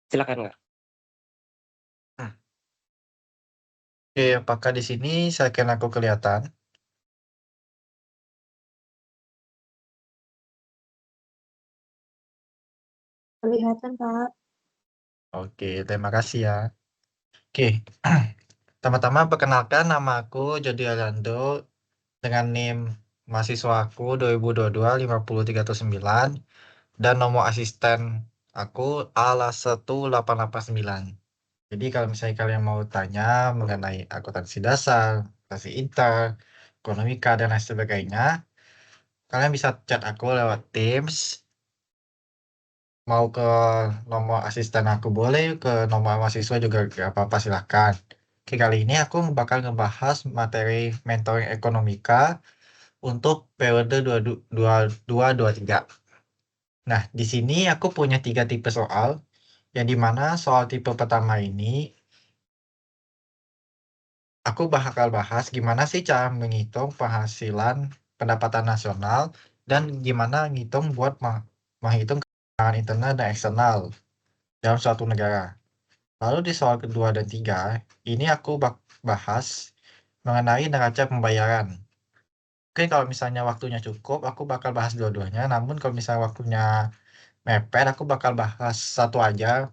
Silakan, Kak. Hmm. Oke, apakah di sini scan aku kelihatan? Kelihatan, Kak. Oke, terima kasih ya. Oke, pertama-tama perkenalkan nama aku Jody Arando dengan NIM mahasiswa aku 2022 50309 dan nomor asisten aku A1889. Jadi kalau misalnya kalian mau tanya mengenai akuntansi dasar, akuntansi inter, ekonomika, dan lain sebagainya, kalian bisa chat aku lewat Teams. Mau ke nomor asisten aku boleh, ke nomor mahasiswa juga gak apa-apa, silahkan. Oke, kali ini aku bakal ngebahas materi mentoring ekonomika untuk periode 2223. Nah, di sini aku punya 3 tipe soal, yang dimana soal tipe pertama ini aku bakal bahas gimana sih cara menghitung penghasilan pendapatan nasional dan gimana ngitung buat menghitung keuangan internal dan eksternal dalam suatu negara. Lalu di soal kedua dan tiga, ini aku bahas mengenai neraca pembayaran. Oke, kalau misalnya waktunya cukup, aku bakal bahas dua-duanya. Namun kalau misalnya waktunya mepet, aku bakal bahas satu aja.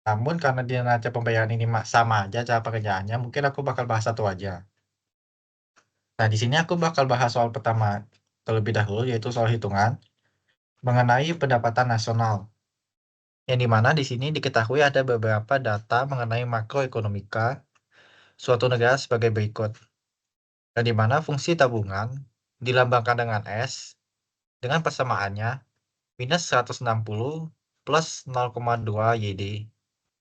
Namun karena di neraca pembayaran ini sama aja cara pengerjaannya, mungkin aku bakal bahas satu aja. Nah, di sini aku bakal bahas soal pertama terlebih dahulu, yaitu soal hitungan mengenai pendapatan nasional. Yang dimana di sini diketahui ada beberapa data mengenai makroekonomika suatu negara sebagai berikut. Yang dimana fungsi tabungan dilambangkan dengan S dengan persamaannya minus 160 plus 0,2 YD.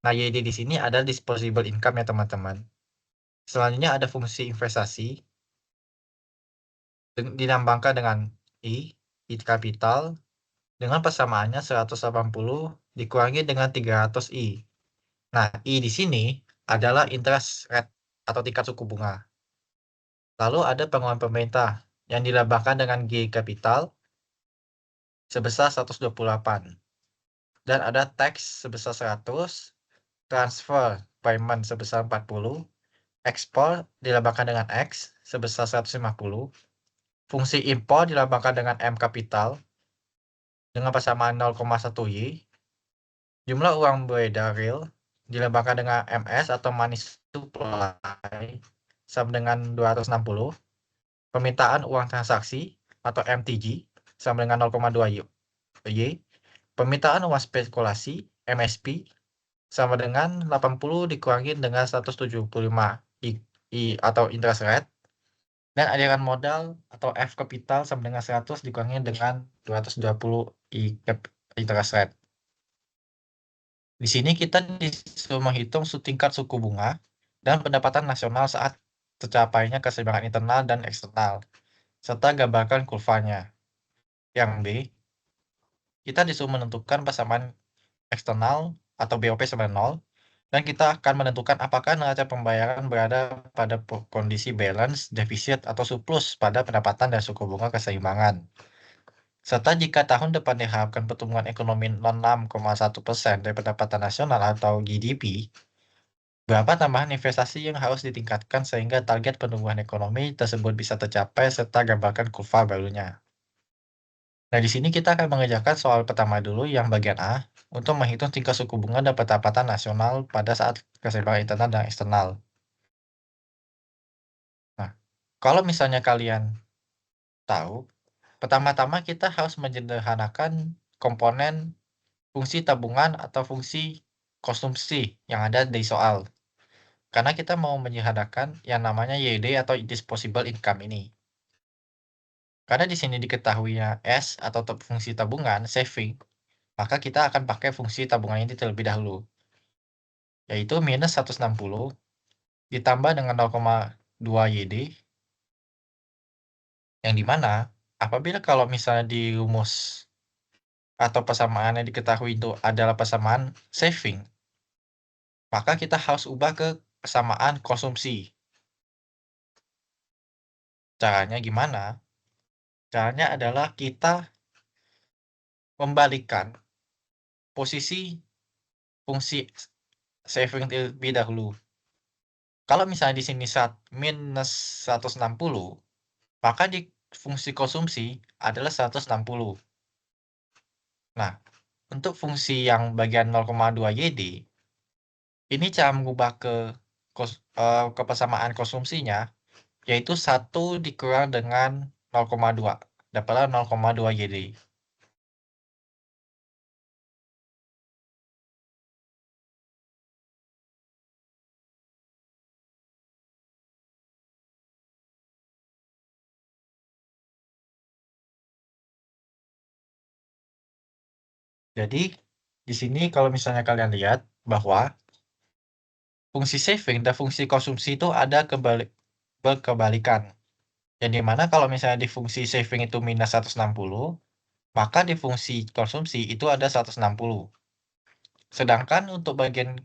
Nah, YD di sini ada disposable income ya teman-teman. Selanjutnya ada fungsi investasi dilambangkan dengan I kapital dengan persamaannya 180 dikurangi dengan 300 I. Nah, I di sini adalah interest rate atau tingkat suku bunga. Lalu ada pengeluaran pemerintah yang dilambangkan dengan G kapital sebesar 128. Dan ada tax sebesar 100, transfer payment sebesar 40, ekspor dilambangkan dengan X sebesar 150, fungsi impor dilambangkan dengan M kapital dengan persamaan 0,1 Y, jumlah uang beredar real dilambangkan dengan MS atau money supply sama dengan 260, permintaan uang transaksi atau MTG sama dengan 0,2 Y, permintaan uang spekulasi MSP sama dengan 80 dikurangi dengan 175 I atau interest rate, dan aliran modal atau F capital sama dengan 100 dikurangi dengan 220 interest rate. Di sini kita disuruh menghitung tingkat suku bunga dan pendapatan nasional saat tercapainya keseimbangan internal dan eksternal, serta gambarkan kurvanya. Yang B, kita disuruh menentukan persamaan eksternal atau BOP sama 0, dan kita akan menentukan apakah neraca pembayaran berada pada kondisi balance, defisit, atau surplus pada pendapatan dan suku bunga keseimbangan. Serta jika tahun depan diharapkan pertumbuhan ekonomi 6,1% dari pendapatan nasional atau GDP, berapa tambahan investasi yang harus ditingkatkan sehingga target pertumbuhan ekonomi tersebut bisa tercapai serta gambarkan kurva barunya. Nah, di sini kita akan mengerjakan soal pertama dulu yang bagian A untuk menghitung tingkat suku bunga dan pendapatan nasional pada saat keseimbangan internal dan eksternal. Nah, kalau misalnya kalian tahu, pertama-tama kita harus menyederhanakan komponen fungsi tabungan atau fungsi konsumsi yang ada di soal. Karena kita mau menyederhanakan yang namanya YD atau disposable income ini. Karena di sini diketahuinya S atau fungsi tabungan, saving, maka kita akan pakai fungsi tabungan ini terlebih dahulu, yaitu minus 160 ditambah dengan 0,2 YD, yang dimana apabila kalau misalnya di rumus atau persamaan yang diketahui itu adalah persamaan saving, maka kita harus ubah ke persamaan konsumsi. Caranya gimana? Caranya adalah kita membalikkan posisi fungsi saving terlebih dahulu. Kalau misalnya di sini minus 160, maka di fungsi konsumsi adalah 160. Nah, untuk fungsi yang bagian 0,2 YD, ini cara mengubah ke persamaan konsumsinya, yaitu 1 dikurang dengan 0,2, dapatlah 0,2 YD. Jadi, di sini kalau misalnya kalian lihat bahwa fungsi saving dan fungsi konsumsi itu ada berkebalikan. Yang dimana kalau misalnya di fungsi saving itu minus 160, maka di fungsi konsumsi itu ada 160. Sedangkan untuk bagian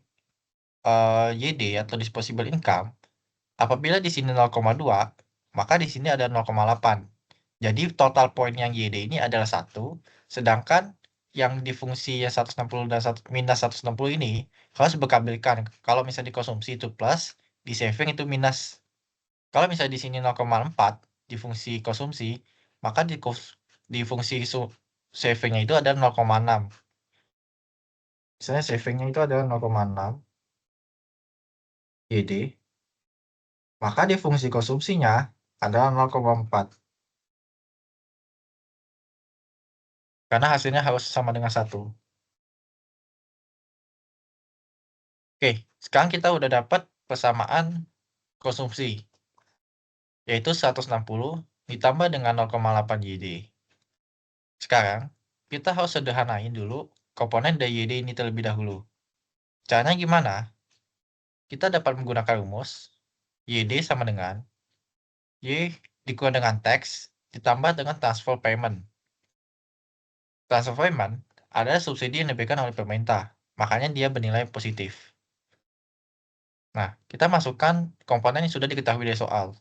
YD atau disposable income, apabila di sini 0,2, maka di sini ada 0,8. Jadi total poin yang YD ini adalah 1, sedangkan yang di fungsi yang 160 dan minus 160 ini harus berkebalikan. Kalau misalnya dikonsumsi itu plus, di saving itu minus. Kalau misalnya di sini 0,4 di fungsi konsumsi, maka di fungsi savingnya itu ada 0,6. Misalnya savingnya itu adalah 0,6 YD, maka di fungsi konsumsinya adalah 0,4. Karena hasilnya harus sama dengan 1. Oke, sekarang kita udah dapat persamaan konsumsi, yaitu 160 ditambah dengan 0,8 YD. Sekarang, kita harus sederhanain dulu komponen dari YD ini terlebih dahulu. Caranya gimana? Kita dapat menggunakan rumus YD sama dengan Y dikurang dengan tax ditambah dengan transfer payment. Transfer payment adalah subsidi yang diberikan oleh pemerintah, makanya dia bernilai positif. Nah, kita masukkan komponen yang sudah diketahui dari soal.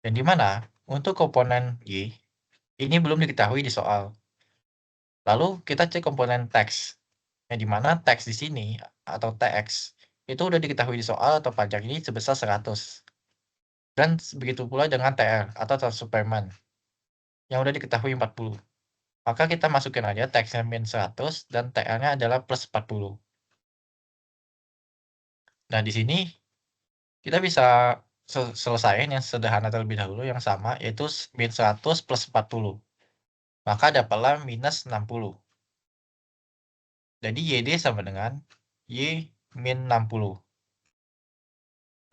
Dan di mana untuk komponen Y, ini belum diketahui di soal. Lalu kita cek komponen tax. Yang di mana tax di sini atau TX itu udah diketahui di soal atau pajak ini sebesar 100. Dan begitu pula dengan TR atau transfer payment yang udah diketahui 40. Maka kita masukin aja tax-nya min 100 dan TR-nya adalah plus 40. Nah, di sini kita bisa selesaiin yang sederhana terlebih dahulu yang sama, yaitu min 100 plus 40. Maka dapatlah minus 60. Jadi YD sama dengan Y min 60.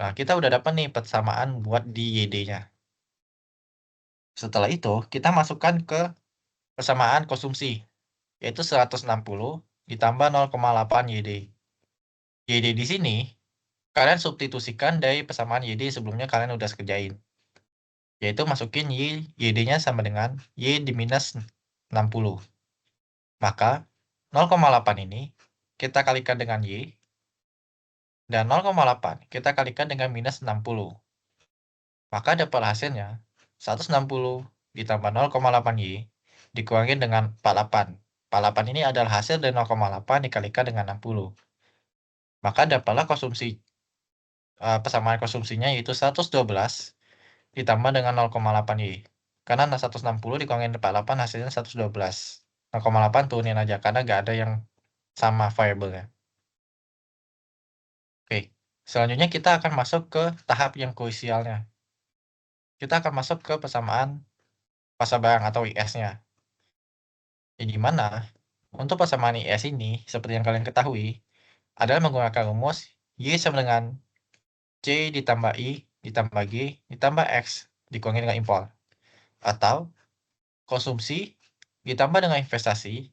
Nah, kita udah dapat nih persamaan buat di YD-nya. Setelah itu, kita masukkan ke persamaan konsumsi, yaitu 160 ditambah 0,8 YD. YD di sini, kalian substitusikan dari persamaan YD sebelumnya kalian udah kerjain. Yaitu masukin YD-nya sama dengan Y di minus 60. Maka 0,8 ini kita kalikan dengan Y, dan 0,8 kita kalikan dengan minus 60. Maka dapat hasilnya 160 ditambah 0,8 Y dikurangi dengan 48. 48 ini adalah hasil dari 0,8 dikalikan dengan 60. Maka dapatlah persamaan konsumsinya yaitu 112 ditambah dengan 0,8 Y. Karena 160 dikurangi 48 hasilnya 112. 0,8 turunin aja karena nggak ada yang sama variabelnya. Oke, selanjutnya kita akan masuk ke tahap yang krusialnya. Kita akan masuk ke persamaan pasar barang atau IS-nya. Di mana untuk persamaan IS ini, seperti yang kalian ketahui, adalah menggunakan rumus Y sama dengan C ditambah I ditambah G ditambah X dikurangi dengan impor. Atau konsumsi ditambah dengan investasi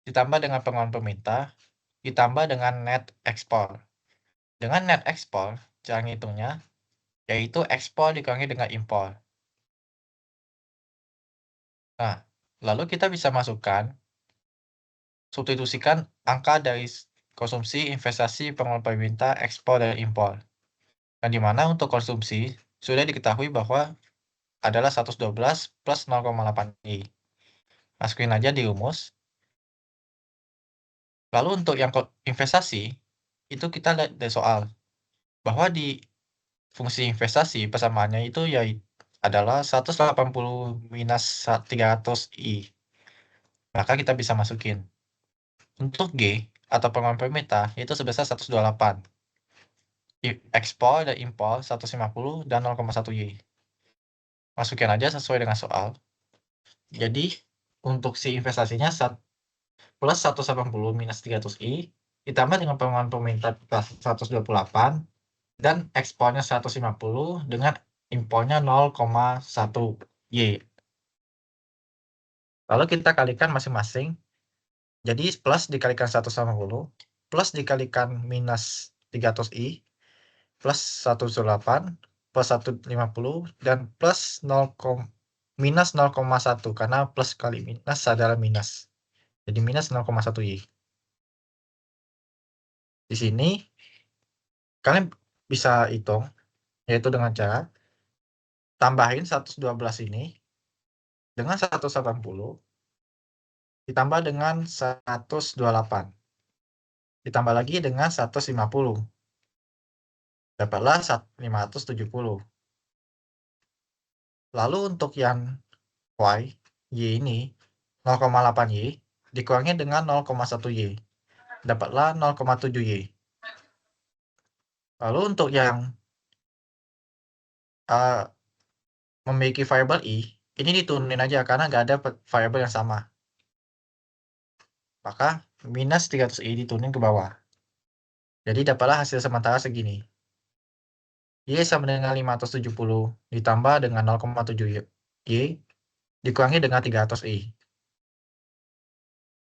ditambah dengan pengeluaran pemerintah ditambah dengan net ekspor. Dengan net ekspor, cara ngitungnya yaitu ekspor dikurangi dengan impor. Nah, lalu kita bisa masukkan, substitusikan angka dari konsumsi, investasi, pengeluaran pemerintah, ekspor, dan impor. Dan di mana untuk konsumsi, sudah diketahui bahwa adalah 112 plus 0,8 I. Masukin aja di rumus. Lalu untuk yang investasi, itu kita lihat dari soal bahwa di fungsi investasi persamaannya itu ya adalah 180 minus 300 I. Maka kita bisa masukin. Untuk G atau pengaruh per itu sebesar 128. Ekspor dan impor 150 dan 0,1 Y. Masukin aja sesuai dengan soal. Jadi untuk si investasinya plus 180 minus 300 I ditambah dengan pengeluaran pemerintah plus 128 dan ekspornya 150 dengan impornya 0,1 Y. Lalu kita kalikan masing-masing. Jadi plus dikalikan 180 plus dikalikan minus 300 I plus 108 plus 150 dan plus 0, minus 0,1 karena plus kali minus adalah minus. Jadi minus 0,1 Y. Di sini kalian bisa hitung yaitu dengan cara tambahin 112 ini dengan 180 ditambah dengan 128 ditambah lagi dengan 150. Dapatlah 570. Lalu untuk yang Y ini 0,8 Y dikurangi dengan 0,1 Y. Dapatlah 0,7 Y. Lalu untuk yang memiliki variabel I, ini diturunin aja karena nggak ada variabel yang sama. Maka minus 300 I diturunin ke bawah. Jadi dapatlah hasil sementara segini. Y sama dengan 570 ditambah dengan 0,7 Y dikurangi dengan 300 I.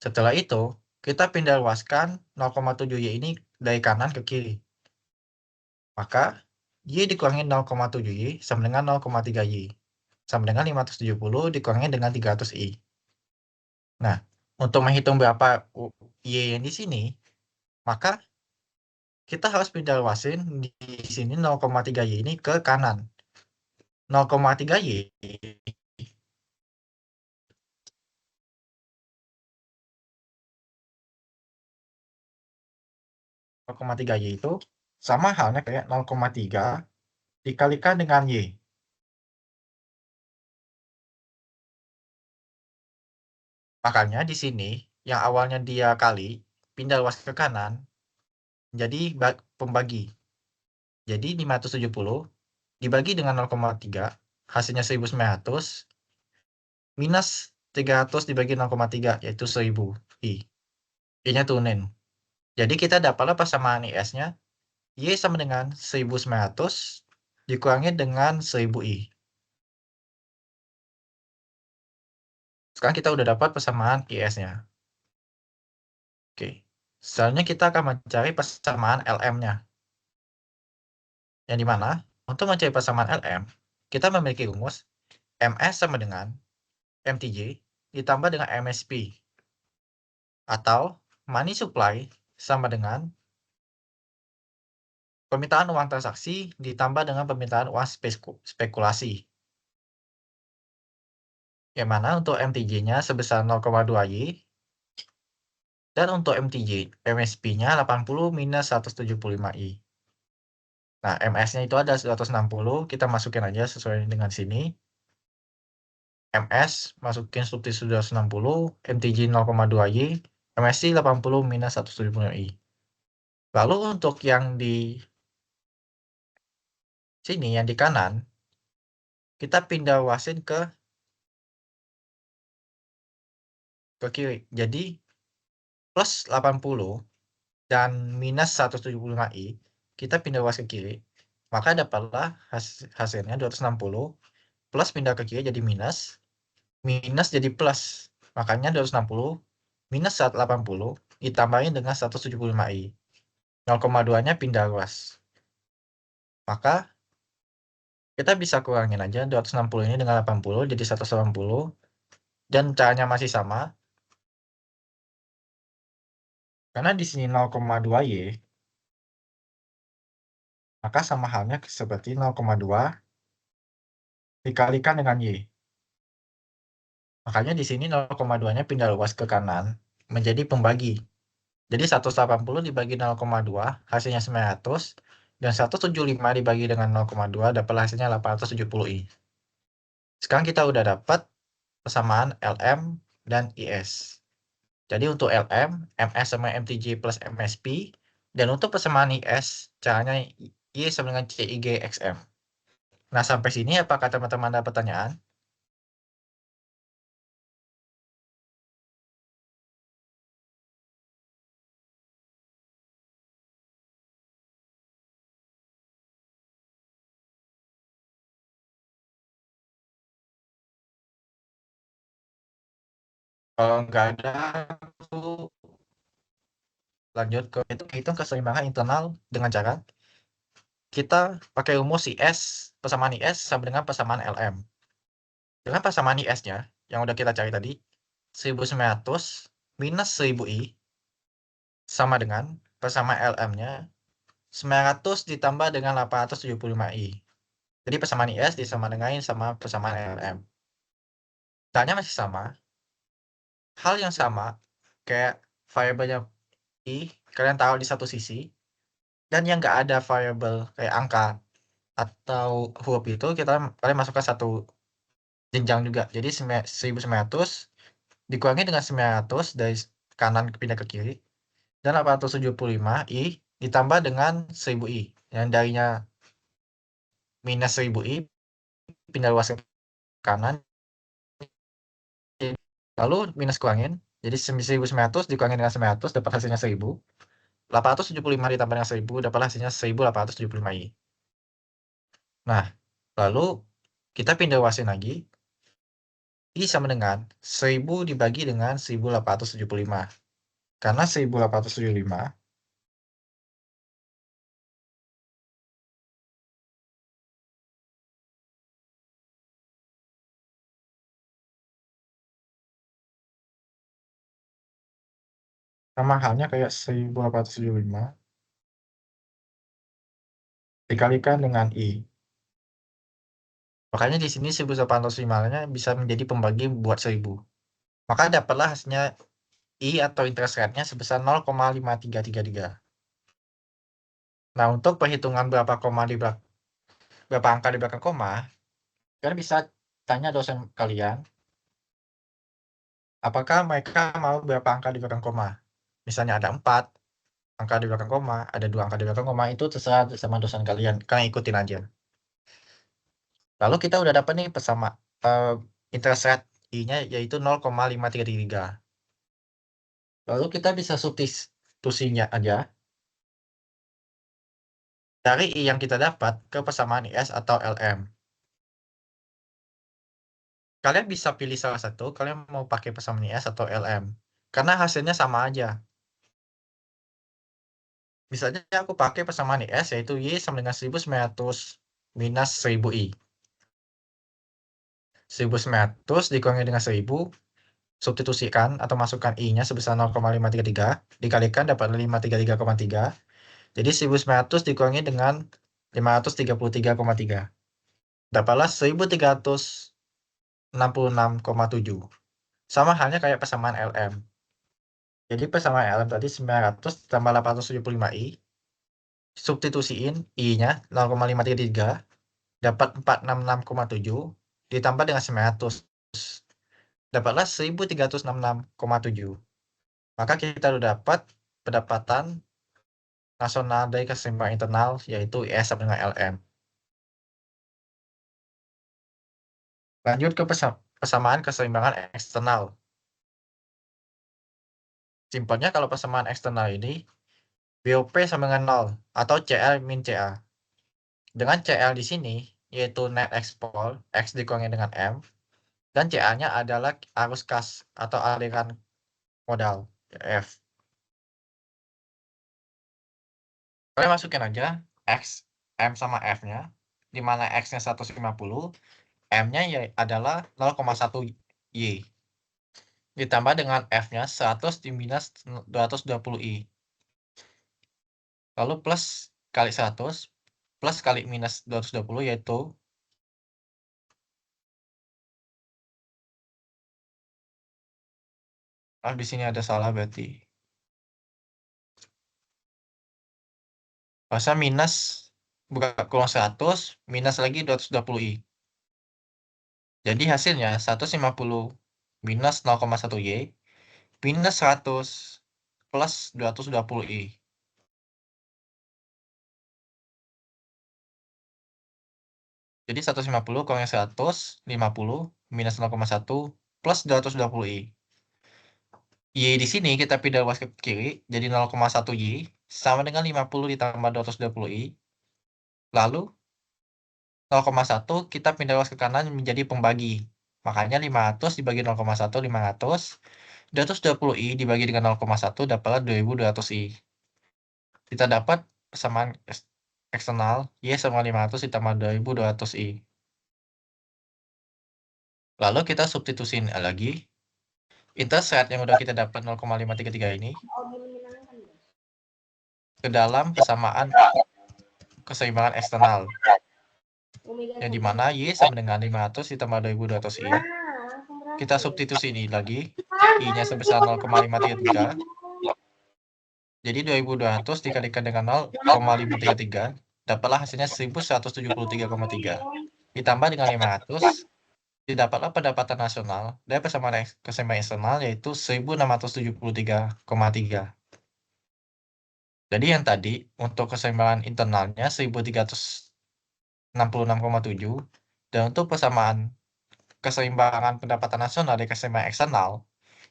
Setelah itu, kita pindah luaskan 0,7 Y ini dari kanan ke kiri. Maka Y dikurangi 0,7 Y sama dengan 0,3 Y. Sama dengan 570 dikurangi dengan 300 I. Nah, untuk menghitung berapa Y yang di sini, maka kita harus pindah luasin di sini 0,3 Y ini ke kanan. 0,3 Y 0,3 Y itu sama halnya kayak 0,3 dikalikan dengan Y. Makanya di sini yang awalnya dia kali pindah luas ke kanan jadi pembagi. Jadi 570 dibagi dengan 0,3 hasilnya 1900 minus 300 dibagi 0,3 yaitu 1000 I. I-nya turunin. Jadi kita dapatlah persamaan IS-nya Y sama dengan 1900 dikurangi dengan 1000 I. Sekarang kita udah dapat persamaan IS-nya. Oke. Selanjutnya kita akan mencari persamaan LM-nya. Yang dimana untuk mencari persamaan LM, kita memiliki rumus MS sama dengan MTJ ditambah dengan MSP. Atau money supply sama dengan permintaan uang transaksi ditambah dengan permintaan uang spekulasi. Yang mana untuk MTJ-nya sebesar 0,2 Y dan untuk MSP-nya 80 minus 175 Y. Nah, MS-nya itu ada 160, kita masukin aja sesuai dengan sini. MS masukin substitusi 160, MTJ 0,2 Y, MSC 80 minus 175 I. Lalu untuk yang di sini, yang di kanan, kita pindah luasin ke kiri. Jadi, plus 80 dan minus 175 I, kita pindah luas ke kiri. Maka dapatlah hasilnya 260, plus pindah ke kiri jadi minus, minus jadi plus. Makanya 260 minus 180 ditambahin dengan 175 I. 0,2-nya pindah luas. Maka kita bisa kurangin aja 260 ini dengan 80 jadi 180 dan caranya masih sama. Karena di sini 0,2 Y maka sama halnya seperti 0,2 dikalikan dengan Y. Makanya di sini 0,2-nya pindah luas ke kanan menjadi pembagi. Jadi 180 dibagi 0,2 hasilnya 900 dan 175 dibagi dengan 0,2 dapat hasilnya 870i. Sekarang kita udah dapat persamaan LM dan IS. Jadi untuk LM, MS sama MTJ plus MSP. Dan untuk persamaan IS, caranya Y sama dengan CIG XM. Nah, sampai sini apakah teman-teman ada pertanyaan? Kalau nggak ada, aku lanjut ke hitung keseimbangan internal dengan cara kita pakai rumus IS, persamaan IS sama dengan persamaan LM. Dengan persamaan IS-nya, yang udah kita cari tadi, 1900 minus 1000i sama dengan persamaan LM-nya 900 ditambah dengan 875i. Jadi persamaan IS disama dengan sama persamaan LM. Caranya masih sama. Hal yang sama, kayak variabelnya I, kalian taruh di satu sisi. Dan yang nggak ada variabel kayak angka atau huruf itu, kalian masukkan satu jenjang juga. Jadi 1900 dikurangi dengan 900 dari kanan pindah ke kiri. Dan 875i ditambah dengan 1000i. Yang darinya minus 1000i pindah luas ke kanan. Lalu minus kurangin. Jadi 1900 dikurangi dengan 900 dapat hasilnya 1000. 875 ditambah dengan 1000 dapat hasilnya 1875i. Nah, lalu kita pindah luasin lagi. I sama dengan 1000 dibagi dengan 1875. Karena 1875 sama halnya kayak 1875 dikalikan dengan I. Makanya di sini 1805-nya bisa menjadi pembagi buat 1000. Maka dapatlah hasilnya I atau interest rate-nya sebesar 0,5333. Nah, untuk perhitungan berapa angka di belakang koma, kalian bisa tanya dosen kalian, apakah mereka mau berapa angka di belakang koma. Misalnya ada 4 angka di belakang koma, ada 2 angka di belakang koma, itu terserah sama dosen kalian. Kalian ikutin aja. Lalu kita udah dapat nih interest rate I-nya yaitu 0,533. Lalu kita bisa substitusinya aja dari I yang kita dapat ke persamaan IS atau LM. Kalian bisa pilih salah satu, kalian mau pakai persamaan IS atau LM. Karena hasilnya sama aja. Misalnya aku pakai persamaan IS yaitu Y sama dengan 1900 minus 1000I. 1900 dikurangi dengan 1000, substitusikan atau masukkan I-nya sebesar 0,533, dikalikan dapat 533,3. Jadi 1900 dikurangi dengan 533,3. Dapatlah 1366,7. Sama halnya kayak persamaan LM. Jadi persamaan LM tadi 900 tambah 875i. Substitusiin I-nya 0,533 dapat 466,7 ditambah dengan 900 dapatlah 1366,7. Maka kita udah dapat pendapatan nasional dari keseimbangan internal yaitu IS sama dengan LM. Lanjut ke persamaan keseimbangan eksternal. Simpelnya kalau persamaan eksternal ini BOP sama dengan 0 atau CL min CA. Dengan CL di sini yaitu net export X dikurangi dengan M dan CA-nya adalah arus kas atau aliran modal F. Kalian masukin aja X, M sama F-nya, di mana X-nya 150, M-nya adalah 0,1 Y. Ditambah dengan F-nya 100 di minus 220I. Lalu plus kali 100, plus kali minus 220 yaitu di sini ada salah berarti. masa minus buka kurung 100 minus lagi 220i. Jadi hasilnya 150 minus 0,1y minus 100 plus 220i. Jadi 150 kurang 100, 50 minus 0,1 plus 220i. Y di sini kita pindah luas ke kiri, jadi 0,1y sama dengan 50 ditambah 220i. Lalu 0,1 kita pindah luas ke kanan menjadi pembagi. Makanya 500 dibagi 0,1, 500. 220i dibagi dengan 0,1 dapatlah 2200i. Kita dapat persamaan eksternal Y sama 500 ditambah 2200i. Lalu kita substitusiin lagi. Intercept yang udah kita dapat 0,533 ini ke dalam persamaan keseimbangan eksternal. Yang dimana Y sama dengan 500 ditambah 2200i. Kita substitusi ini lagi. I-nya sebesar 0,533. Jadi 2200 dikalikan dengan 0,533. Dapatlah hasilnya 1173,3. Ditambah dengan 500. Didapatlah pendapatan nasional dari persamaan keseimbangan eksternal yaitu 1673,3. Jadi yang tadi untuk keseimbangan internalnya 1366,7 dan untuk persamaan keseimbangan pendapatan nasional dari keseimbangan eksternal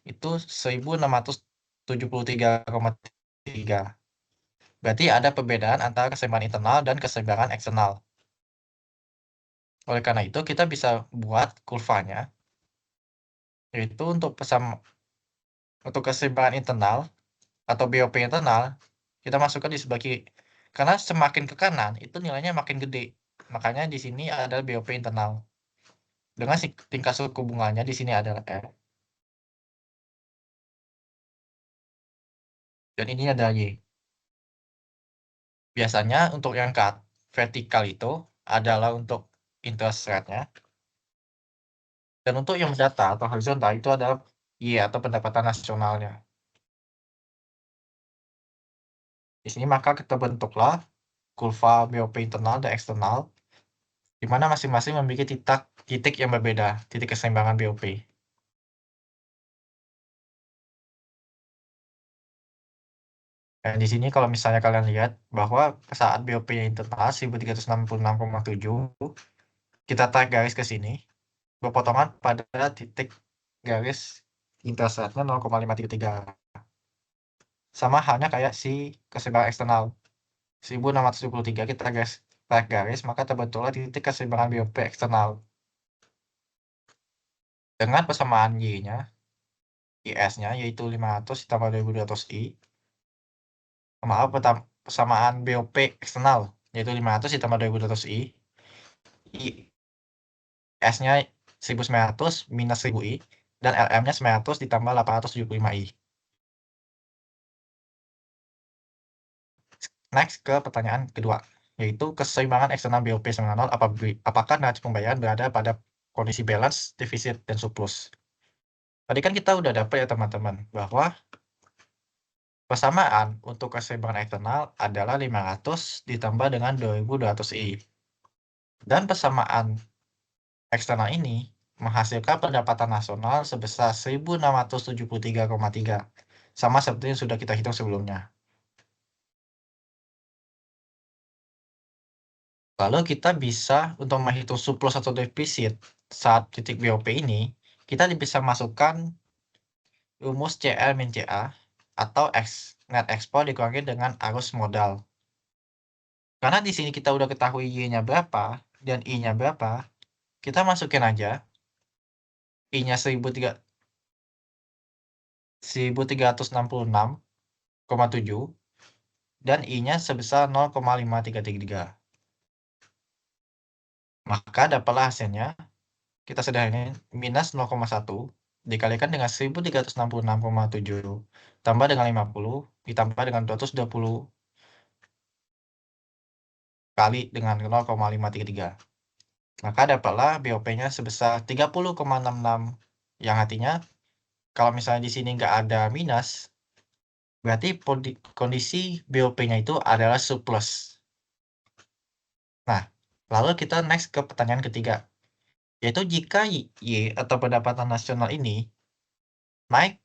itu 1673,3. Berarti ada perbedaan antara keseimbangan internal dan keseimbangan eksternal. Oleh karena itu kita bisa buat kurvanya yaitu untuk keseimbangan internal atau BOP internal kita masukkan di sebelah kiri. Karena semakin ke kanan itu nilainya makin gede. Makanya di sini ada BOP internal. Dengan tingkat suku bunganya di sini adalah R. Dan ini ada Y. Biasanya untuk yang vertikal itu adalah untuk interest rate-nya. Dan untuk yang data atau horizontal itu adalah Y atau pendapatan nasionalnya. Di sini maka kita bentuklah kurva BOP internal dan eksternal, di mana masing-masing memiliki titik yang berbeda, titik keseimbangan BOP. Dan di sini kalau misalnya kalian lihat bahwa saat BOP-nya internal 1366,7, kita tarik garis ke sini, berpotongan pada titik garis interceptnya 0,533. Sama halnya kayak si keseimbangan eksternal 1673, kita tarik garis, maka terbentuklah titik keseimbangan BOP eksternal. Dengan persamaan Y-nya, IS-nya yaitu 500 ditambah 2200i. Maaf, persamaan BOP eksternal yaitu 500 ditambah 2200i. IS-nya 1900 minus 1000i dan LM-nya 900 ditambah 875i. Next ke pertanyaan kedua, yaitu keseimbangan eksternal BOP sama 0 apakah neraca pembayaran berada pada kondisi balance, defisit, dan surplus. Tadi kan kita udah dapat ya teman-teman bahwa persamaan untuk keseimbangan eksternal adalah 500 ditambah dengan 2200i. Dan persamaan eksternal ini menghasilkan pendapatan nasional sebesar 1673,3. Sama seperti yang sudah kita hitung sebelumnya. Lalu kita bisa untuk menghitung surplus atau defisit saat titik BOP ini, kita bisa masukkan rumus CL min CA atau net export dikurangi dengan arus modal. Karena di sini kita udah ketahui Y-nya berapa dan I-nya berapa, kita masukin aja I-nya 1366,7 dan I-nya sebesar 0,533. Maka dapatlah hasilnya, kita sederhanain, minus 0,1 dikalikan dengan 1366,7 tambah dengan 50 ditambah dengan 220 kali dengan 0,533. Maka dapatlah BOP-nya sebesar 30,66, yang artinya kalau misalnya di sini nggak ada minus, berarti kondisi BOP-nya itu adalah surplus. Nah, lalu kita next ke pertanyaan ketiga, yaitu jika Y atau pendapatan nasional ini naik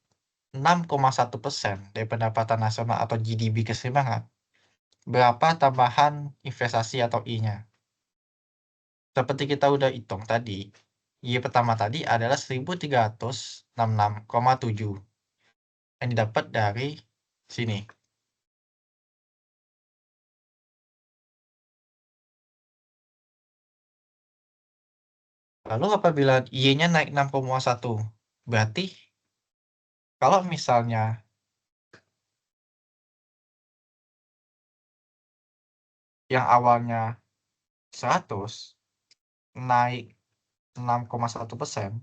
6,1% dari pendapatan nasional atau GDP keseimbangan, berapa tambahan investasi atau I-nya? Seperti kita udah hitung tadi, Y pertama tadi adalah 1366,7 yang didapat dari sini. Lalu apabila Y-nya naik 6,1, berarti kalau misalnya yang awalnya 100 naik 6,1%,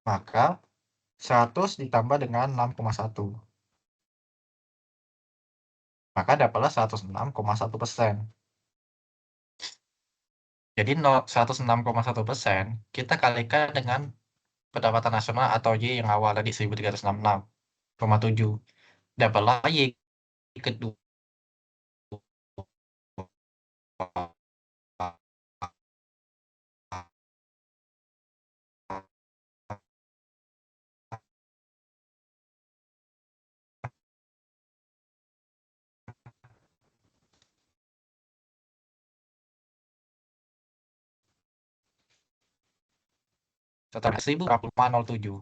maka 100 ditambah dengan 6,1. Maka dapatlah 106,1%. Jadi 106,1% kita kalikan dengan pendapatan nasional atau Y yang awal tadi 1366,7. Dapatlah Y kedua setara 1040,07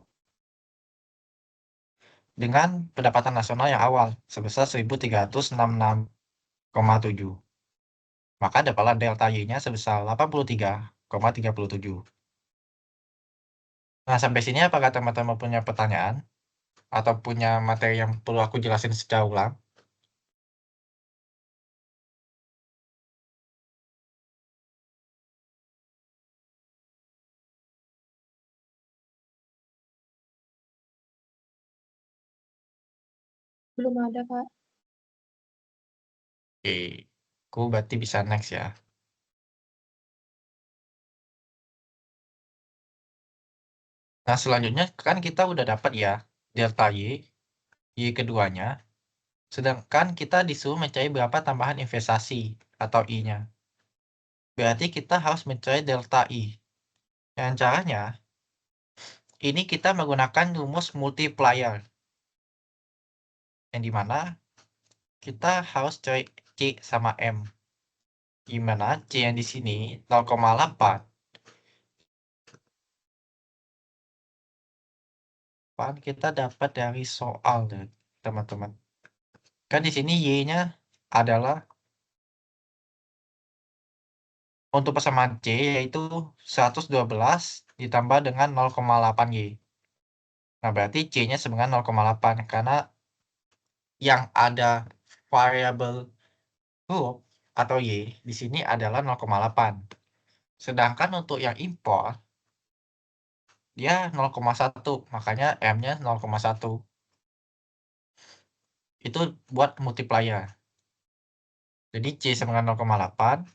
dengan pendapatan nasional yang awal sebesar 1366,7. Maka dapatlah delta Y-nya sebesar 83,37. Nah, sampai sini apakah teman-teman punya pertanyaan atau punya materi yang perlu aku jelasin secara ulang? Belum ada, Kak. Oke, aku berarti bisa next ya. Nah, selanjutnya kan kita udah dapat ya delta Y keduanya. Sedangkan kita disuruh mencari berapa tambahan investasi atau I-nya. Berarti kita harus mencari delta I. Dan caranya, ini kita menggunakan rumus multiplier. Yang dimana kita harus cari C sama M. Gimana C yang di sini 0,8. Kita dapat dari soal deh, teman-teman. Kan di sini Y-nya adalah untuk persamaan C yaitu 112 ditambah dengan 0,8 Y. Nah, berarti C-nya sebenarnya 0,8 karena yang ada variabel huruf atau Y di sini adalah 0,8. Sedangkan untuk yang impor dia 0,1, makanya M-nya 0,1. Itu buat multiplier. Jadi C sama dengan 0,8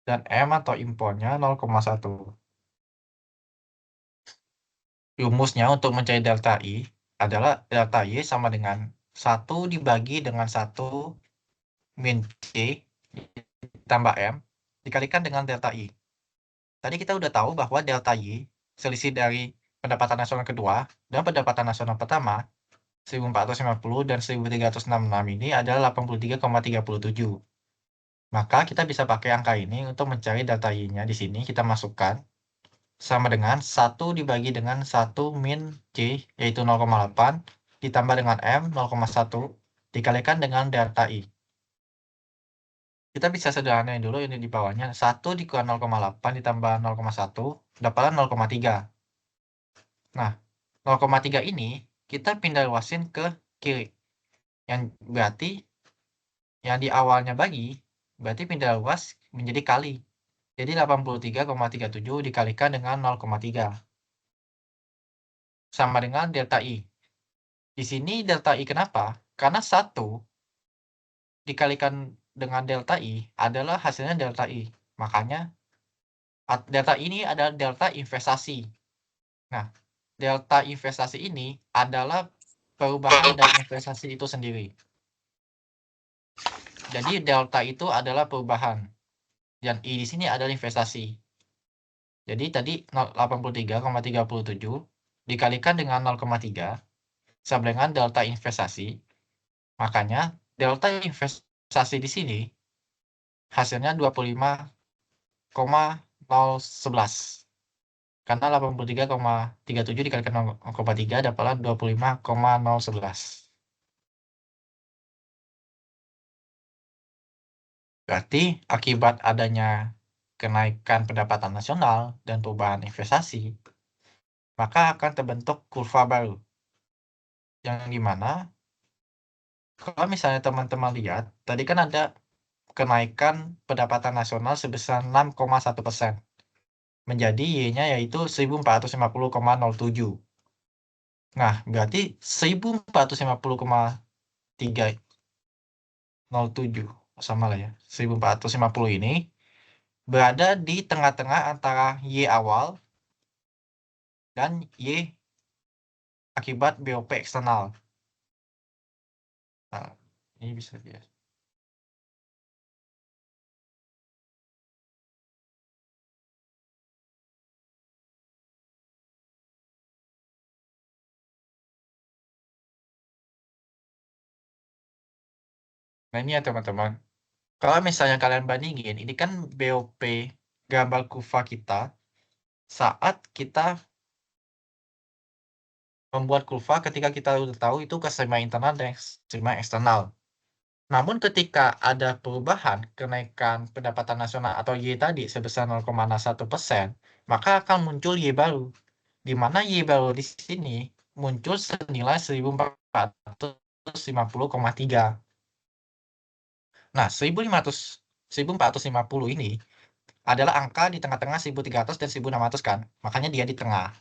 dan M atau impornya 0,1. Rumusnya untuk mencari delta I adalah delta Y sama dengan 1 dibagi dengan 1 min C ditambah M dikalikan dengan delta I. Tadi kita udah tahu bahwa delta Y selisih dari pendapatan nasional kedua dan pendapatan nasional pertama 1450 dan 1366 ini adalah 83,37. Maka kita bisa pakai angka ini untuk mencari delta Y-nya di sini kita masukkan sama dengan 1 dibagi dengan 1 min C yaitu 0,8 ditambah dengan M 0,1 dikalikan dengan delta I. Kita bisa sederhanain dulu ini di bawahnya. 1 dikurang 0,8 ditambah 0,1 dapatlah 0,3. Nah, 0,3 ini kita pindah luasin ke kiri. Yang berarti yang di awalnya bagi, berarti pindah luas menjadi kali. Jadi 83,37 dikalikan dengan 0,3. Sama dengan delta I. Di sini delta I kenapa? Karena 1 dikalikan dengan delta I adalah hasilnya delta I. Makanya delta ini adalah delta investasi. Nah, delta investasi ini adalah perubahan dari investasi itu sendiri. Jadi delta itu adalah perubahan. Dan I di sini adalah investasi. Jadi tadi 83,37 dikalikan dengan 0,3 sama dengan delta investasi. Makanya delta investasi di sini hasilnya 25,011. Karena 83,37 dikalikan 0,3 dapatlah 25,011. Berarti akibat adanya kenaikan pendapatan nasional dan perubahan investasi, maka akan terbentuk kurva baru. Yang dimana, kalau misalnya teman-teman lihat, tadi kan ada kenaikan pendapatan nasional sebesar 6,1%. Menjadi Y-nya yaitu 1450,07. Nah, berarti 1450,307 sama lah ya. 1450 ini berada di tengah-tengah antara Y awal dan Y akibat BOP eksternal. Nah, ini bisa dia. Nah, ini ya teman-teman. Kalau misalnya kalian bandingin, ini kan BOP gambar kurva kita saat kita membuat kurva ketika kita udah tahu itu keseimbangan internal dan keseimbangan eksternal. Namun ketika ada perubahan kenaikan pendapatan nasional atau Y tadi sebesar 0,1%, maka akan muncul Y baru. Di mana Y baru di sini muncul senilai 1450,3. Nah, 1450 ini adalah angka di tengah-tengah 1300 dan 1600 kan. Makanya dia di tengah.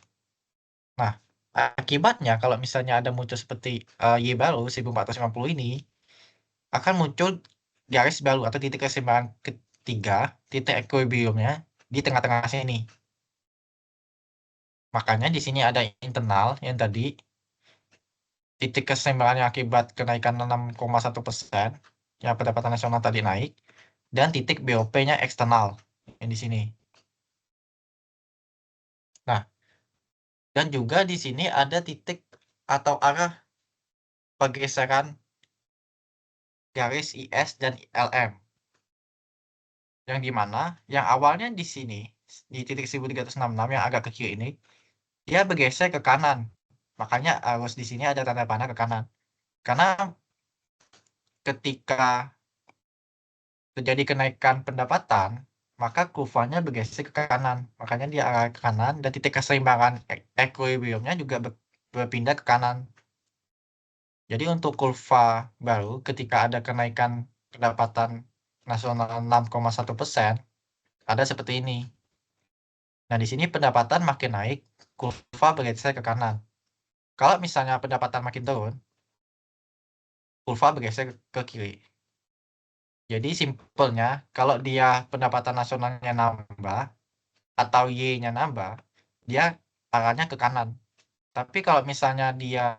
Nah, akibatnya kalau misalnya ada muncul seperti Y baru 1450 ini, akan muncul garis baru atau titik keseimbangan ketiga, titik equilibriumnya di tengah-tengah sini. Makanya di sini ada internal yang tadi titik keseimbangannya akibat kenaikan 6,1%, yang pendapatan nasional tadi naik, dan titik BOP-nya eksternal yang di sini. Nah, dan juga di sini ada titik atau arah pergeseran garis IS dan LM. Yang dimana yang awalnya di sini di titik 1366 yang agak kecil ini dia bergeser ke kanan, makanya harus di sini ada tanda panah ke kanan karena ketika terjadi kenaikan pendapatan maka kurvanya bergeser ke kanan, makanya dia arah ke kanan dan titik keseimbangan equilibriumnya juga berpindah ke kanan. Jadi untuk kurva baru ketika ada kenaikan pendapatan nasional 6,1% ada seperti ini. Nah, di sini pendapatan makin naik, kurva bergeser ke kanan. Kalau misalnya pendapatan makin turun, kurva bergeser ke kiri. Jadi simpelnya, kalau dia pendapatan nasionalnya nambah, atau Y-nya nambah, dia arahnya ke kanan. Tapi kalau misalnya dia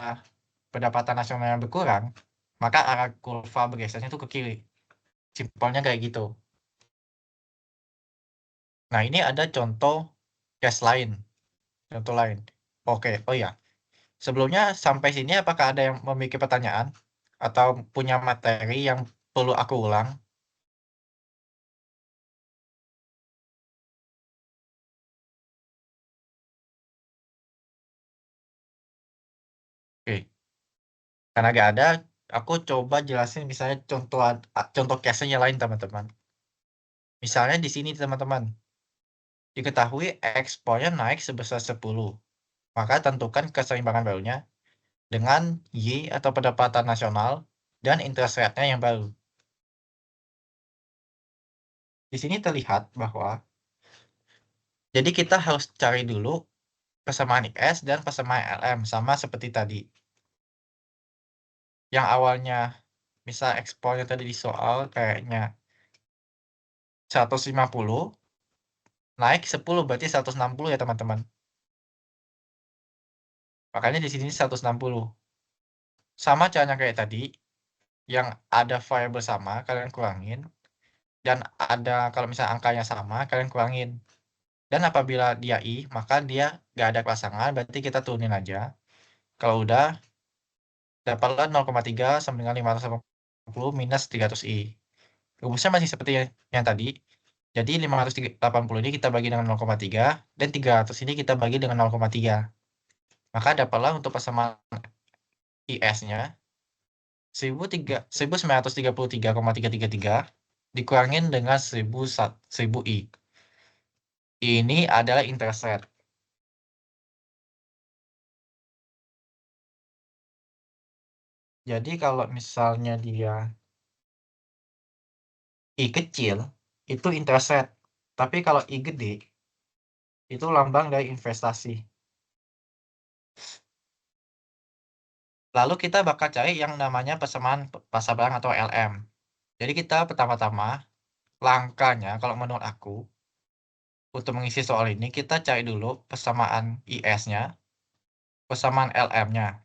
pendapatan nasionalnya berkurang, maka arah kurva bergesernya itu ke kiri. Simpelnya kayak gitu. Nah, ini ada contoh case lain. Contoh lain. Oke, oh ya. Sebelumnya sampai sini apakah ada yang memiliki pertanyaan atau punya materi yang perlu aku ulang? Oke, karena nggak ada, aku coba jelasin misalnya contoh case-nya lain teman-teman. Misalnya di sini teman-teman, diketahui ekspornya naik sebesar 10, maka tentukan keseimbangan barunya dengan Y atau pendapatan nasional dan interest rate-nya yang baru. Di sini terlihat bahwa jadi kita harus cari dulu persamaan IS dan persamaan LM sama seperti tadi. Yang awalnya misal ekspornya tadi di soal kayaknya 150 naik 10 berarti 160 ya teman-teman. Makanya di sini 160. Sama caranya kayak tadi, yang ada variabel sama, kalian kurangin. Dan ada, kalau misalnya angkanya sama, kalian kurangin. Dan apabila dia I, maka dia nggak ada pasangan, berarti kita turunin aja. Kalau udah, dapatlah 0,3 sama dengan 580 minus 300I. Rumusnya masih seperti yang tadi. Jadi 580 ini kita bagi dengan 0,3, dan 300 ini kita bagi dengan 0,3. Maka dapatlah untuk persamaan IS-nya 1933,333 dikurangin dengan 1000I. Ini adalah interest rate. Jadi kalau misalnya dia I kecil, itu interest rate. Tapi kalau I gede, itu lambang dari investasi. Lalu kita bakal cari yang namanya persamaan pasar barang atau LM. Jadi kita pertama-tama, langkahnya kalau menurut aku, untuk mengisi soal ini, kita cari dulu persamaan IS-nya, persamaan LM-nya.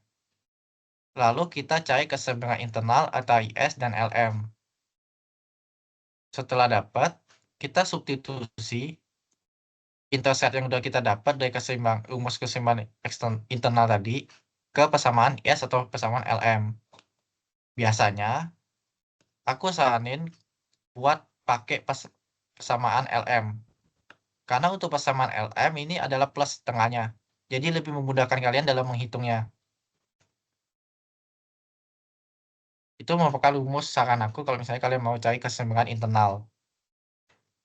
Lalu kita cari keseimbangan internal antara IS dan LM. Setelah dapat, kita substitusi intercept yang udah kita dapat dari rumus keseimbangan internal tadi ke persamaan IS atau persamaan LM. Biasanya, aku saranin buat pakai persamaan LM. Karena untuk persamaan LM ini adalah plus tengahnya. Jadi lebih memudahkan kalian dalam menghitungnya. Itu merupakan rumus saran aku kalau misalnya kalian mau cari keseimbangan internal.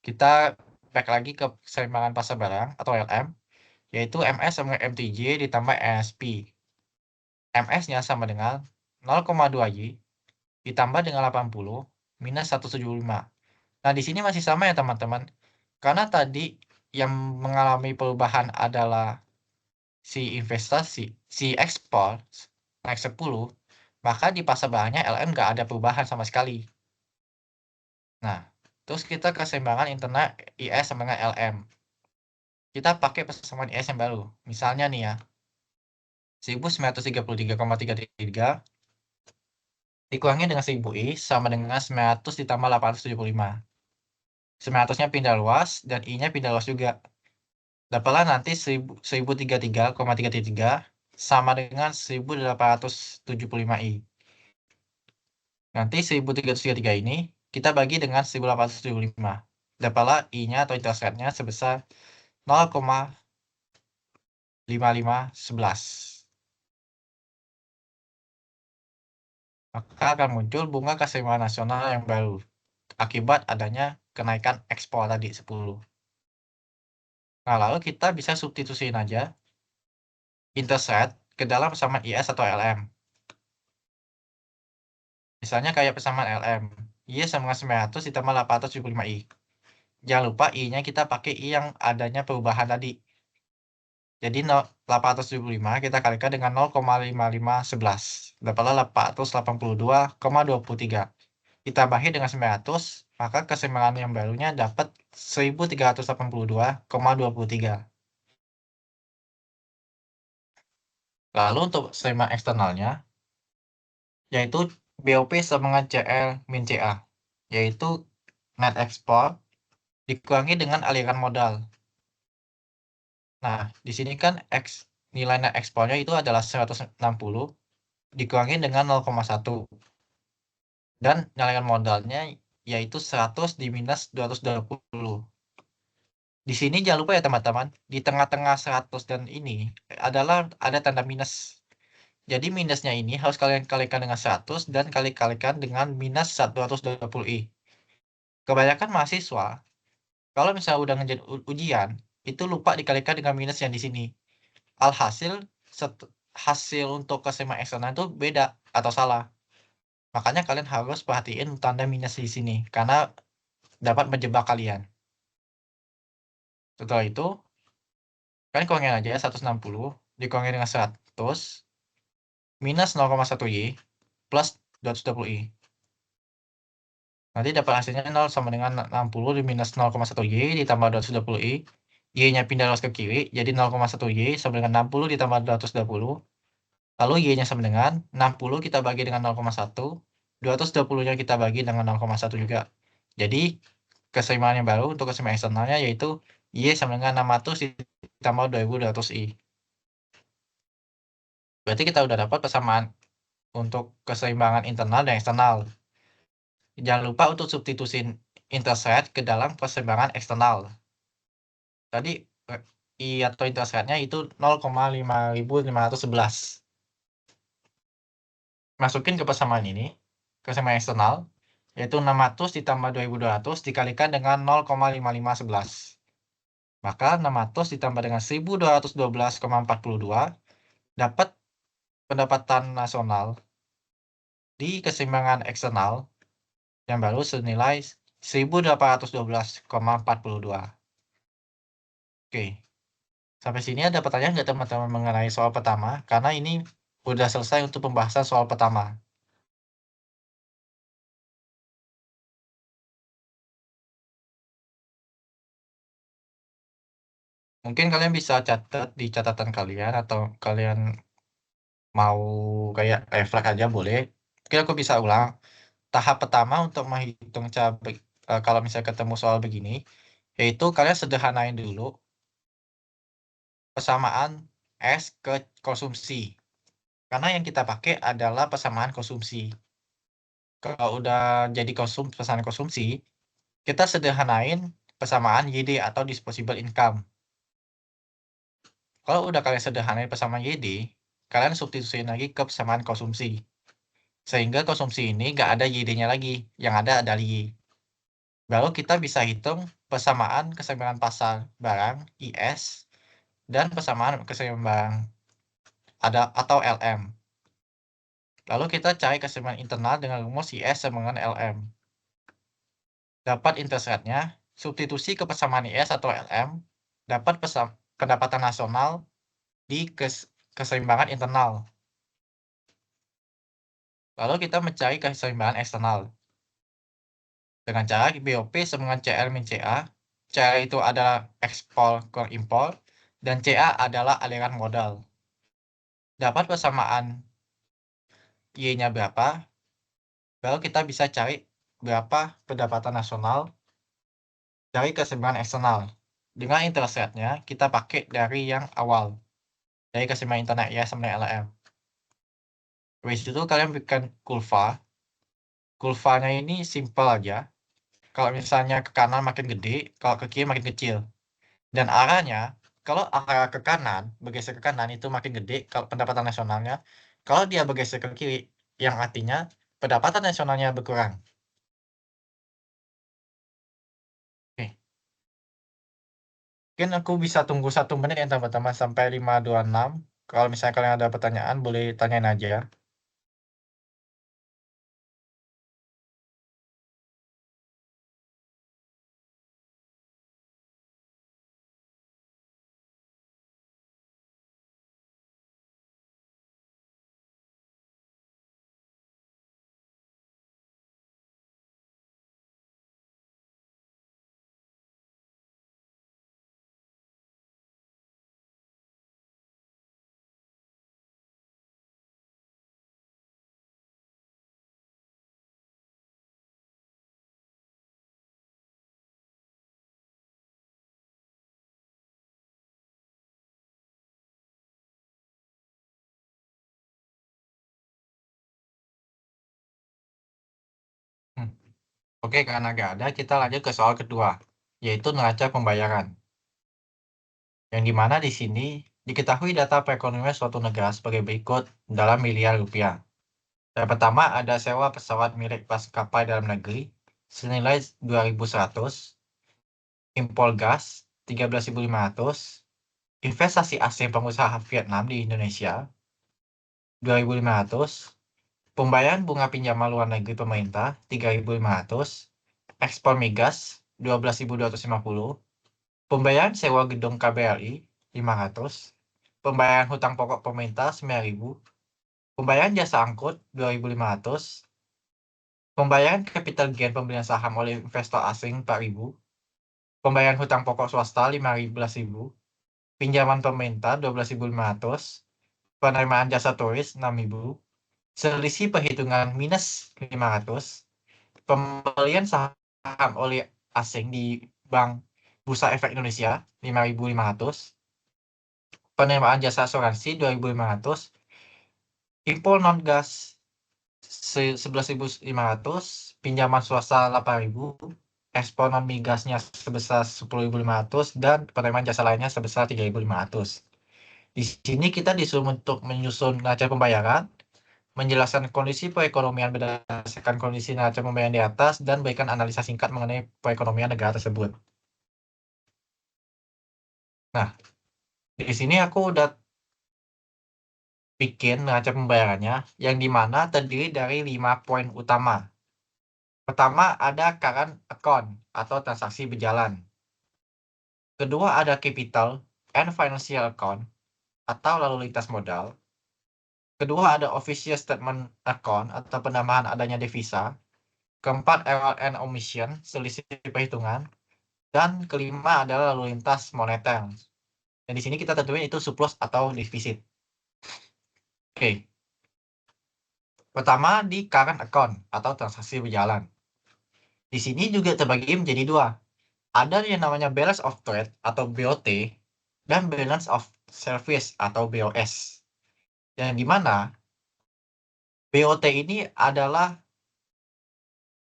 Kita back lagi ke keseimbangan pasar barang atau LM, yaitu MS sama MTJ ditambah ESP. MS-nya sama dengan 0,2Y ditambah dengan 80 minus 175. Nah, di sini masih sama ya teman-teman. Karena tadi yang mengalami perubahan adalah si investasi, si ekspor naik 10, maka di pasar barangnya LM nggak ada perubahan sama sekali. Nah, terus kita keseimbangan internal IS sama dengan LM. Kita pakai persamaan IS yang baru. Misalnya nih ya, 1933,333 dikurangi dengan 1000I sama dengan 900 ditambah 875. 900-nya pindah luas dan I-nya pindah luas juga. Dapatlah nanti 1033,333 sama dengan 1875I. Nanti 1333 ini kita bagi dengan 1875. Dapatlah I-nya atau interest rate-nya sebesar 0,5511. Maka akan muncul bunga keseimbangan nasional yang baru akibat adanya kenaikan ekspor tadi 10. Nah, lalu kita bisa substitusiin aja interest rate ke dalam persamaan IS atau LM. Misalnya kayak persamaan LM, IS sama dengan 900 ditambah 875I. Jangan lupa I-nya kita pakai I yang adanya perubahan tadi. Jadi 875 kita kalikan dengan 0,5511. Dapatlah 882,23. Ditambahi dengan 900, maka keseimbangan yang barunya dapat 1382,23. Lalu untuk keseimbangan eksternalnya, yaitu BOP sama dengan CL min CA, yaitu net export dikurangi dengan aliran modal. Nah, di sini kan nilai net ekspornya itu adalah 160 dikurangi dengan 0,1. Dan aliran modalnya yaitu 100 di minus 220. Di sini jangan lupa ya teman-teman, di tengah-tengah 100 dan ini adalah ada tanda minus. Jadi minusnya ini harus kalian kalikan dengan 100 dan kalikan dengan minus 220i. Kebanyakan mahasiswa, kalau misalnya udah ngerjain ujian, itu lupa dikalikan dengan minus yang di sini. Alhasil, hasil untuk keseimbangan eksternal itu beda atau salah. Makanya kalian harus perhatiin tanda minus di sini, karena dapat menjebak kalian. Setelah itu, kalian kurangin aja 160, dikurangin dengan 100, minus 0,1y, plus 220y. Nanti dapat hasilnya 0 sama dengan 60 di minus 0,1y ditambah 220y. Y-nya pindah luas ke kiri, jadi 0,1y sama dengan 60 ditambah 220. Lalu Y-nya sama dengan 60 kita bagi dengan 0,1. 220-nya kita bagi dengan 0,1 juga. Jadi keseimbangan yang baru untuk keseimbangan eksternalnya yaitu Y sama dengan 600 ditambah 2200I. Berarti kita udah dapat persamaan untuk keseimbangan internal dan eksternal. Jangan lupa untuk substitusin interest ke dalam perseimbangan eksternal. Tadi I atau interest rate-nya itu 0,5511. Masukin ke persamaan ini, keseimbangan eksternal, yaitu 600 ditambah 2200 dikalikan dengan 0,5511. Maka 600 ditambah dengan 1212,42 dapat pendapatan nasional di keseimbangan eksternal yang baru senilai 1812,42. Oke, sampai sini ada pertanyaan nggak teman-teman mengenai soal pertama? Karena ini udah selesai untuk pembahasan soal pertama. Mungkin kalian bisa catat di catatan kalian atau kalian mau kayak refleks aja boleh. Mungkin aku bisa ulang. Tahap pertama untuk menghitung kalau misalnya ketemu soal begini, yaitu kalian sederhanain dulu persamaan S ke konsumsi. Karena yang kita pakai adalah persamaan konsumsi. Kalau udah jadi persamaan konsumsi, kita sederhanain persamaan YD atau disposable income. Kalau udah kalian sederhanain persamaan YD, kalian substitusiin lagi ke persamaan konsumsi. Sehingga konsumsi ini nggak ada YD-nya lagi, yang ada adalah Y. Baru kita bisa hitung persamaan keseimbangan pasar barang IS dan persamaan keseimbangan atau LM. Lalu kita cari keseimbangan internal dengan rumus IS sama dengan LM. Dapat interest rate-nya, substitusi ke persamaan IS atau LM, dapat pendapatan nasional di keseimbangan internal. Lalu kita mencari keseimbangan eksternal. Dengan cara BOP sama dengan CL min CA. CL itu adalah ekspor ke impor, dan CA adalah aliran modal. Dapat persamaan Y-nya berapa, baru kita bisa cari berapa pendapatan nasional dari keseimbangan eksternal. Dengan interest rate-nya, kita pakai dari yang awal, dari keseimbangan internal IS sama LM. Habis itu kalian bikin kurva. Kurvanya ini simple aja. Kalau misalnya ke kanan makin gede, kalau ke kiri makin kecil. Dan arahnya, kalau arah ke kanan, bergeser ke kanan itu makin gede kalau pendapatan nasionalnya. Kalau dia bergeser ke kiri, yang artinya pendapatan nasionalnya berkurang. Oke. Mungkin aku bisa tunggu 1 menit ya teman-teman sampai 5.26. Kalau misalnya kalian ada pertanyaan, boleh tanyain aja. Oke, karena nggak ada, kita lanjut ke soal kedua, yaitu neraca pembayaran. Yang dimana di sini diketahui data perekonomian suatu negara sebagai berikut dalam miliar rupiah. Yang pertama ada sewa pesawat milik maskapai dalam negeri senilai 2.100, impor gas 13.500, investasi asing pengusaha Vietnam di Indonesia 2.500, pembayaran bunga pinjaman luar negeri pemerintah 3.500, ekspor migas 12.250, pembayaran sewa gedung KBRI 500, pembayaran hutang pokok pemerintah 9.000, pembayaran jasa angkut 2.500, pembayaran capital gain pembelian saham oleh investor asing 4.000, pembayaran hutang pokok swasta 15.000, pinjaman pemerintah 12.500, penerimaan jasa turis 6.000, selisih perhitungan minus 500, pembelian saham oleh asing di Bank Bursa Efek Indonesia 5.500, penerimaan jasa asuransi 2.500, impor non gas 11.500, pinjaman swasta 8.000, ekspor non migasnya sebesar 10.500, dan penerimaan jasa lainnya sebesar 3.500. Di sini kita disuruh untuk menyusun neraca pembayaran, menjelaskan kondisi perekonomian berdasarkan kondisi neraca pembayaran di atas, dan berikan analisa singkat mengenai perekonomian negara tersebut. Nah, di sini aku udah bikin neraca pembayarannya, yang dimana terdiri dari 5 poin utama. Pertama ada current account atau transaksi berjalan. Kedua ada capital and financial account atau lalu lintas modal. Kedua ada official statement account atau penambahan adanya devisa. Keempat error and omission, selisih perhitungan. Dan kelima adalah lalu lintas moneter. Dan di sini kita tentuin itu surplus atau defisit. Oke. Pertama di current account atau transaksi berjalan. Di sini juga terbagi menjadi dua. Ada yang namanya balance of trade atau BOT dan balance of service atau BOS. Yang dimana BOT ini adalah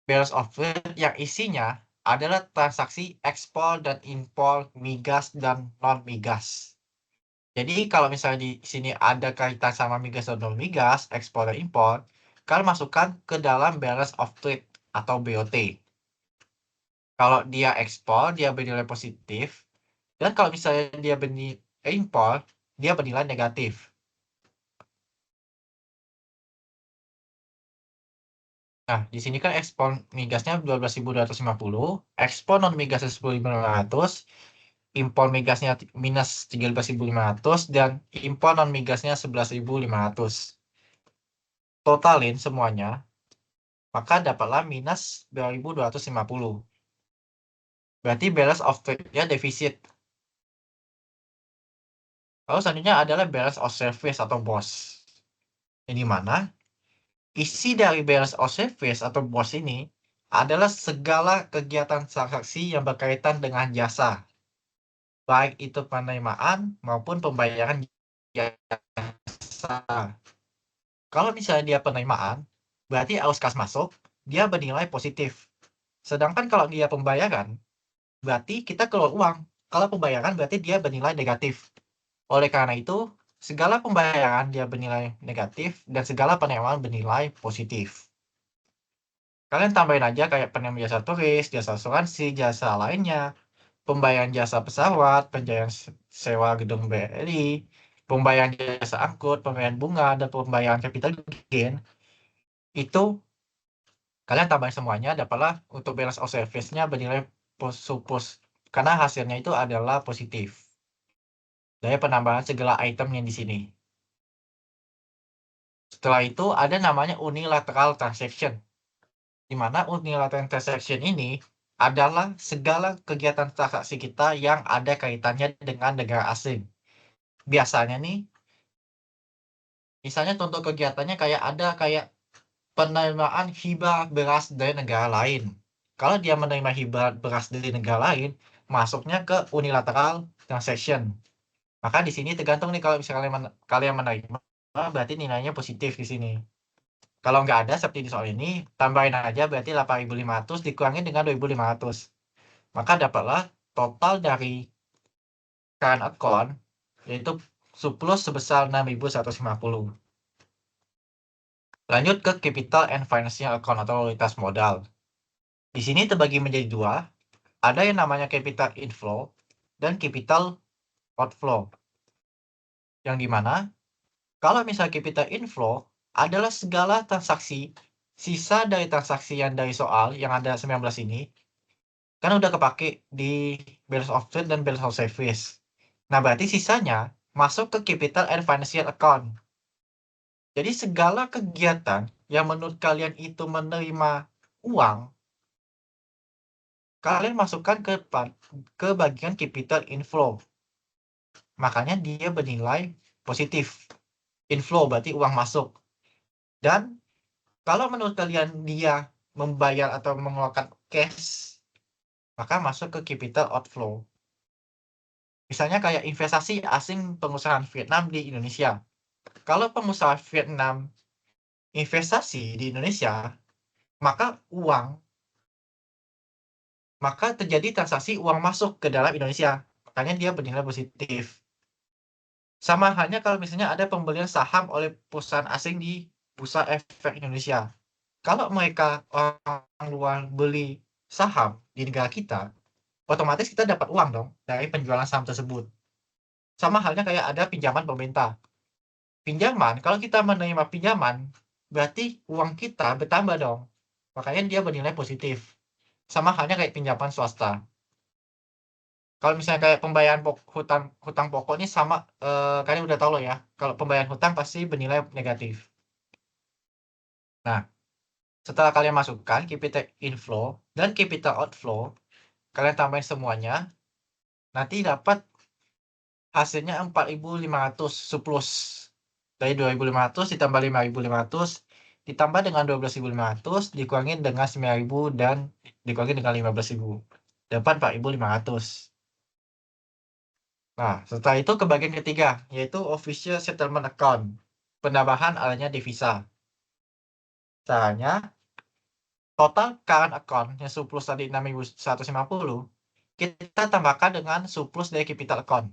balance of trade yang isinya adalah transaksi ekspor dan impor migas dan non migas. Jadi kalau misalnya di sini ada kaitan sama migas dan non migas, ekspor dan impor, kalian masukkan ke dalam balance of trade atau BOT. Kalau dia ekspor, dia bernilai positif. Dan kalau misalnya dia impor, dia bernilai negatif. Nah, di sini kan ekspor migasnya 12.250, ekspor non migasnya 10.500, impor migasnya minus 13.500, dan impor non migasnya 11.500. Totalin semuanya, maka dapatlah minus 2.250. Berarti balance of trade-nya defisit. Lalu selanjutnya adalah balance of service atau BOS. Ini mana? Isi dari balance of service atau BOS ini adalah segala kegiatan transaksi yang berkaitan dengan jasa. Baik itu penerimaan maupun pembayaran jasa. Kalau misalnya dia penerimaan, berarti arus kas masuk, dia bernilai positif. Sedangkan kalau dia pembayaran, berarti kita keluar uang. Kalau pembayaran berarti dia bernilai negatif. Oleh karena itu, segala pembayaran dia bernilai negatif dan segala penerimaan bernilai positif. Kalian tambahin aja kayak penerimaan jasa turis, jasa asuransi, jasa lainnya, pembayaran jasa pesawat, pembayaran sewa gedung BRI, pembayaran jasa angkut, pembayaran bunga, dan pembayaran capital gain. Itu kalian tambahin semuanya, dapatlah untuk balance of service-nya bernilai surplus karena hasilnya itu adalah positif dari penambahan segala item yang di sini. Setelah itu ada namanya unilateral transaction, di mana unilateral transaction ini adalah segala kegiatan transaksi kita yang ada kaitannya dengan negara asing. Biasanya nih, misalnya contoh kegiatannya kayak penerimaan hibah beras dari negara lain. Kalau dia menerima hibah beras dari negara lain, masuknya ke unilateral transaction. Maka di sini tergantung nih, kalau misalnya kalian menerima, berarti nilainya positif di sini. Kalau nggak ada seperti di soal ini, tambahin aja berarti 8.500 dikurangi dengan 2.500. Maka dapatlah total dari current account, yaitu surplus sebesar 6.150. Lanjut ke capital and financial account atau lintas modal. Di sini terbagi menjadi dua. Ada yang namanya capital inflow dan capital outflow. Yang dimana, kalau misalnya capital inflow adalah segala transaksi, sisa dari transaksi yang dari soal yang ada 19 ini, kan udah kepake di balance of trade dan balance of service. Nah, berarti sisanya masuk ke capital and financial account. Jadi segala kegiatan yang menurut kalian itu menerima uang, kalian masukkan ke bagian capital inflow. Makanya dia bernilai positif. inflow berarti uang masuk. Dan kalau menurut kalian dia membayar atau mengeluarkan cash, maka masuk ke capital outflow. Misalnya kayak investasi asing pengusahaan Vietnam di Indonesia. Kalau pengusaha Vietnam investasi di Indonesia, maka terjadi transaksi uang masuk ke dalam Indonesia. Makanya dia bernilai positif. Sama halnya kalau misalnya ada pembelian saham oleh perusahaan asing di Bursa Efek Indonesia. Kalau mereka orang luar beli saham di negara kita, otomatis kita dapat uang dong dari penjualan saham tersebut. Sama halnya kayak ada pinjaman pemerintah. Pinjaman, kalau kita menerima pinjaman, berarti uang kita bertambah dong. Makanya dia bernilai positif. Sama halnya kayak pinjaman swasta. Kalau misalnya kayak pembayaran hutang pokok ini sama, kalian udah tahu loh ya. Kalau pembayaran hutang pasti bernilai negatif. Nah, setelah kalian masukkan capital inflow dan capital outflow, kalian tambahin semuanya, nanti dapat hasilnya 4.500 surplus. Dari 2.500 ditambah 5.500 ditambah dengan 12.500 dikurangin dengan 9.000 dan dikurangin dengan 15.000. Dapat 4.500. Nah, setelah itu ke bagian ketiga, yaitu official settlement account. Penambahan adanya devisa. Caranya, total current account yang surplus tadi 6.150, kita tambahkan dengan surplus dari capital account.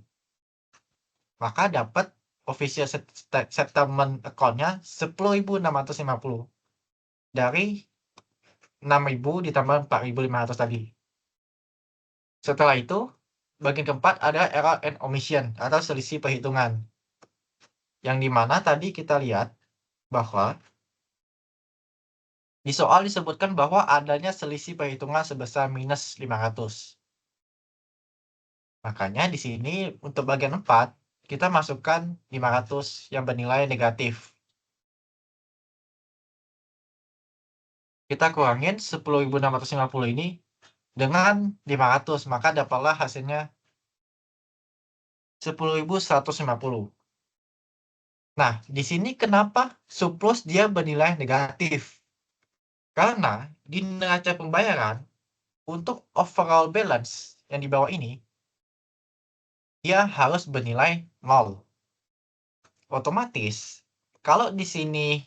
Maka dapat official settlement account-nya 10.650. Dari 6.000 ditambah 4.500 tadi. Setelah itu, bagian keempat ada error and omission atau selisih perhitungan. Yang dimana tadi kita lihat bahwa di soal disebutkan bahwa adanya selisih perhitungan sebesar minus 500. Makanya di sini untuk bagian 4, kita masukkan 500 yang bernilai negatif. Kita kurangin 10.650 ini dengan 500, maka dapatlah hasilnya 10.150. Nah, di sini kenapa surplus dia bernilai negatif? Karena di neraca pembayaran, untuk overall balance yang di bawah ini, dia harus bernilai 0. Otomatis, kalau di sini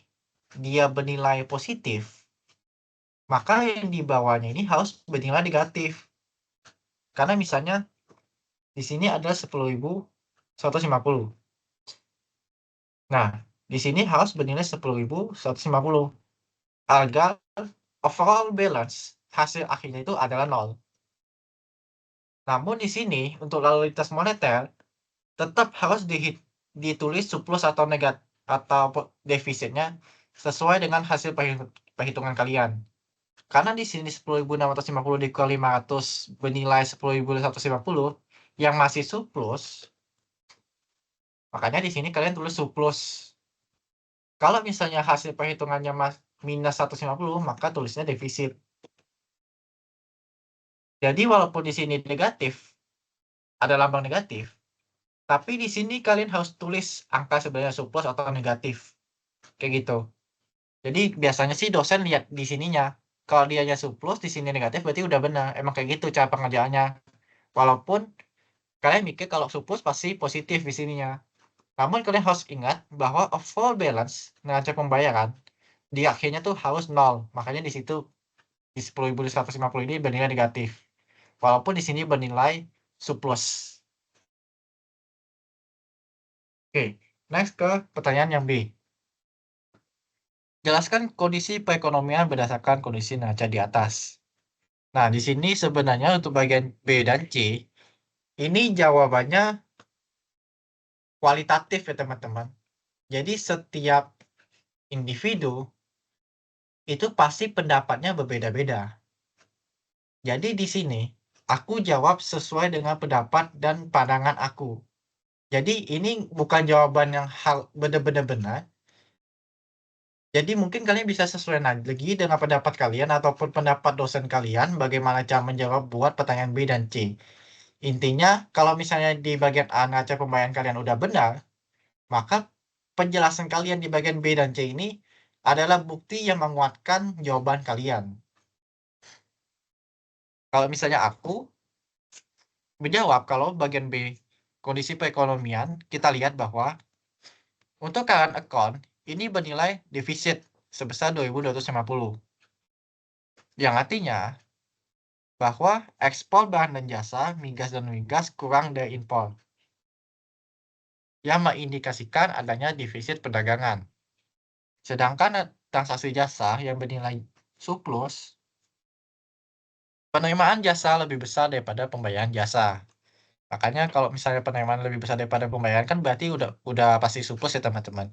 dia bernilai positif, maka yang di bawahnya ini harus bernilai negatif. Karena misalnya di sini ada 10.150. Nah, di sini harus bernilai 10.150 agar overall balance hasil akhirnya itu adalah 0. Namun di sini untuk lalu lintas moneter tetap harus ditulis surplus atau negatif atau defisitnya sesuai dengan hasil perhitungan kalian. Karena di sini 10.650 dikali 500 bernilai 10.150 yang masih surplus. Makanya di sini kalian tulis surplus. Kalau misalnya hasil perhitungannya minus 150, maka tulisnya defisit. Jadi walaupun di sini negatif, ada lambang negatif, tapi di sini kalian harus tulis angka sebenarnya surplus atau negatif. Kayak gitu. Jadi biasanya sih dosen lihat di sininya. Kalau dianya surplus, di sini negatif, berarti udah benar. Emang kayak gitu cara pengerjaannya. Walaupun kalian mikir kalau surplus pasti positif di sininya. Namun kalian harus ingat bahwa overall balance neraca pembayaran di akhirnya tuh harus 0. Makanya di situ di 10.150 ini bernilai negatif. Walaupun di sini bernilai surplus. Oke, next ke pertanyaan yang B. Jelaskan kondisi perekonomian berdasarkan kondisi neraca di atas. Nah, di sini sebenarnya untuk bagian B dan C, ini jawabannya kualitatif ya teman-teman. Jadi setiap individu itu pasti pendapatnya berbeda-beda. Jadi di sini aku jawab sesuai dengan pendapat dan pandangan aku. Jadi ini bukan jawaban yang benar-benar benar. Jadi mungkin kalian bisa sesuai lagi dengan pendapat kalian ataupun pendapat dosen kalian bagaimana cara menjawab buat pertanyaan B dan C. Intinya kalau misalnya di bagian A neraca pembayaran kalian udah benar, maka penjelasan kalian di bagian B dan C ini adalah bukti yang menguatkan jawaban kalian. Kalau misalnya aku menjawab kalau bagian B, kondisi perekonomian, kita lihat bahwa untuk current account, ini bernilai defisit sebesar 2.250. Yang artinya bahwa ekspor bahan dan jasa, migas dan migas kurang dari impor. Yang mengindikasikan adanya defisit perdagangan. Sedangkan transaksi jasa yang bernilai surplus, penerimaan jasa lebih besar daripada pembayaran jasa. Makanya kalau misalnya penerimaan lebih besar daripada pembayaran kan berarti udah pasti surplus ya teman-teman.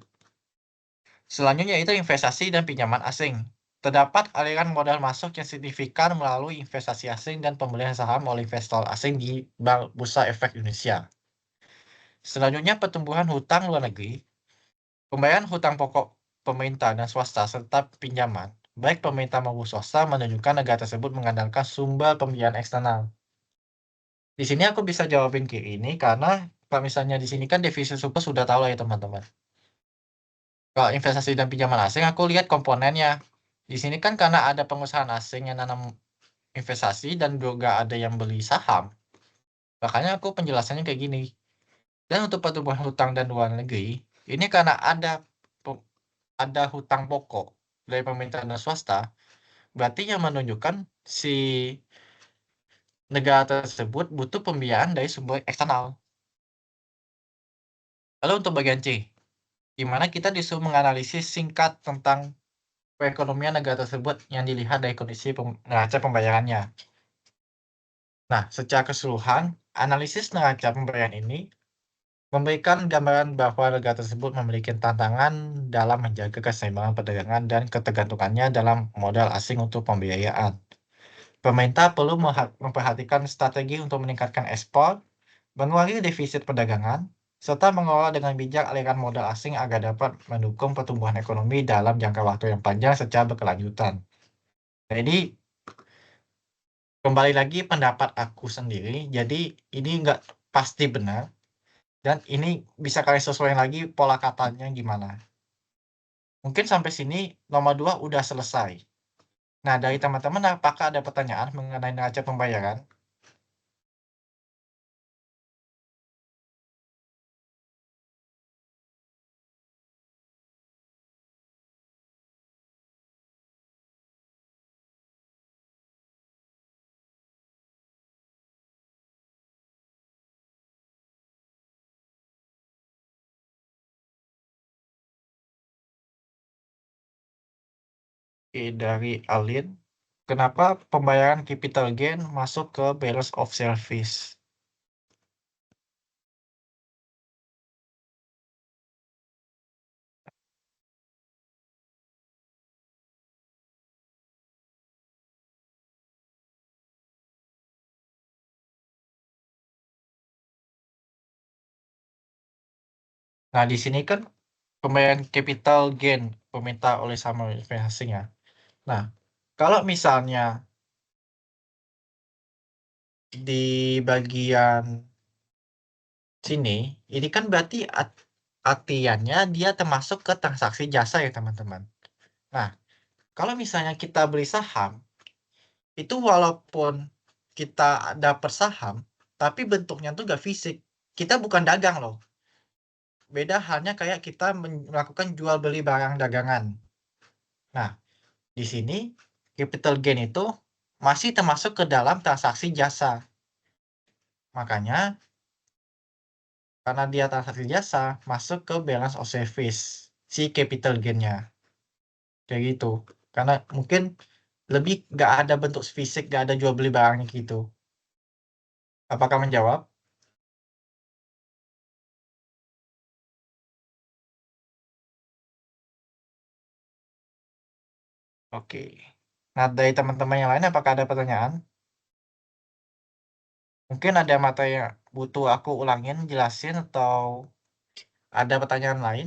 Selanjutnya itu investasi dan pinjaman asing. Terdapat aliran modal masuk yang signifikan melalui investasi asing dan pembelian saham oleh investor asing di Bursa Efek Indonesia. Selanjutnya pertumbuhan hutang luar negeri. Pembayaran hutang pokok pemerintah dan swasta serta pinjaman, baik pemerintah maupun swasta menunjukkan negara tersebut mengandalkan sumber pembiayaan eksternal. Di sini aku bisa jawabin ke ini karena kalau misalnya di sini kan defisit surplus sudah tahu lah ya teman-teman. Kalau investasi dan pinjaman asing, aku lihat komponennya. Di sini kan karena ada pengusaha asing yang nanam investasi dan juga ada yang beli saham. Makanya aku penjelasannya kayak gini. Dan untuk pertumbuhan hutang dan luar negeri, ini karena ada hutang pokok dari pemerintah dan swasta, berarti yang menunjukkan si negara tersebut butuh pembiayaan dari sumber eksternal. Lalu untuk bagian C, di mana kita disuruh menganalisis singkat tentang perekonomian negara tersebut yang dilihat dari kondisi neraca pembayarannya. Nah, secara keseluruhan, analisis neraca pembayaran ini memberikan gambaran bahwa negara tersebut memiliki tantangan dalam menjaga keseimbangan perdagangan dan ketergantungannya dalam modal asing untuk pembiayaan. Pemerintah perlu memperhatikan strategi untuk meningkatkan ekspor, mengurangi defisit perdagangan, serta mengelola dengan bijak aliran modal asing agar dapat mendukung pertumbuhan ekonomi dalam jangka waktu yang panjang secara berkelanjutan. Jadi, kembali lagi pendapat aku sendiri, jadi ini nggak pasti benar, dan ini bisa kalian sesuaikan lagi pola katanya gimana. Mungkin sampai sini nomor 2 udah selesai. Nah, dari teman-teman apakah ada pertanyaan mengenai neraca pembayaran? Oke, dari Alin, kenapa pembayaran capital gain masuk ke balance of service? Nah, di sini kan pembayaran capital gain pemerintah oleh sama investasi ya. Nah, kalau misalnya di bagian sini, ini kan berarti artiannya dia termasuk ke transaksi jasa ya teman-teman. Nah, kalau misalnya kita beli saham, itu walaupun kita dapat saham, tapi bentuknya tuh gak fisik. Kita bukan dagang loh. Beda halnya kayak kita melakukan jual beli barang dagangan. Nah, di sini capital gain itu masih termasuk ke dalam transaksi jasa. Makanya karena dia transaksi jasa, masuk ke balance of service si capital gain-nya. Kayak gitu. Karena mungkin lebih nggak ada bentuk fisik, nggak ada jual beli barangnya gitu. Apakah menjawab? Oke. Nah, dari teman-teman yang lain apakah ada pertanyaan? Mungkin ada materi yang butuh aku ulangin, jelasin, atau ada pertanyaan lain?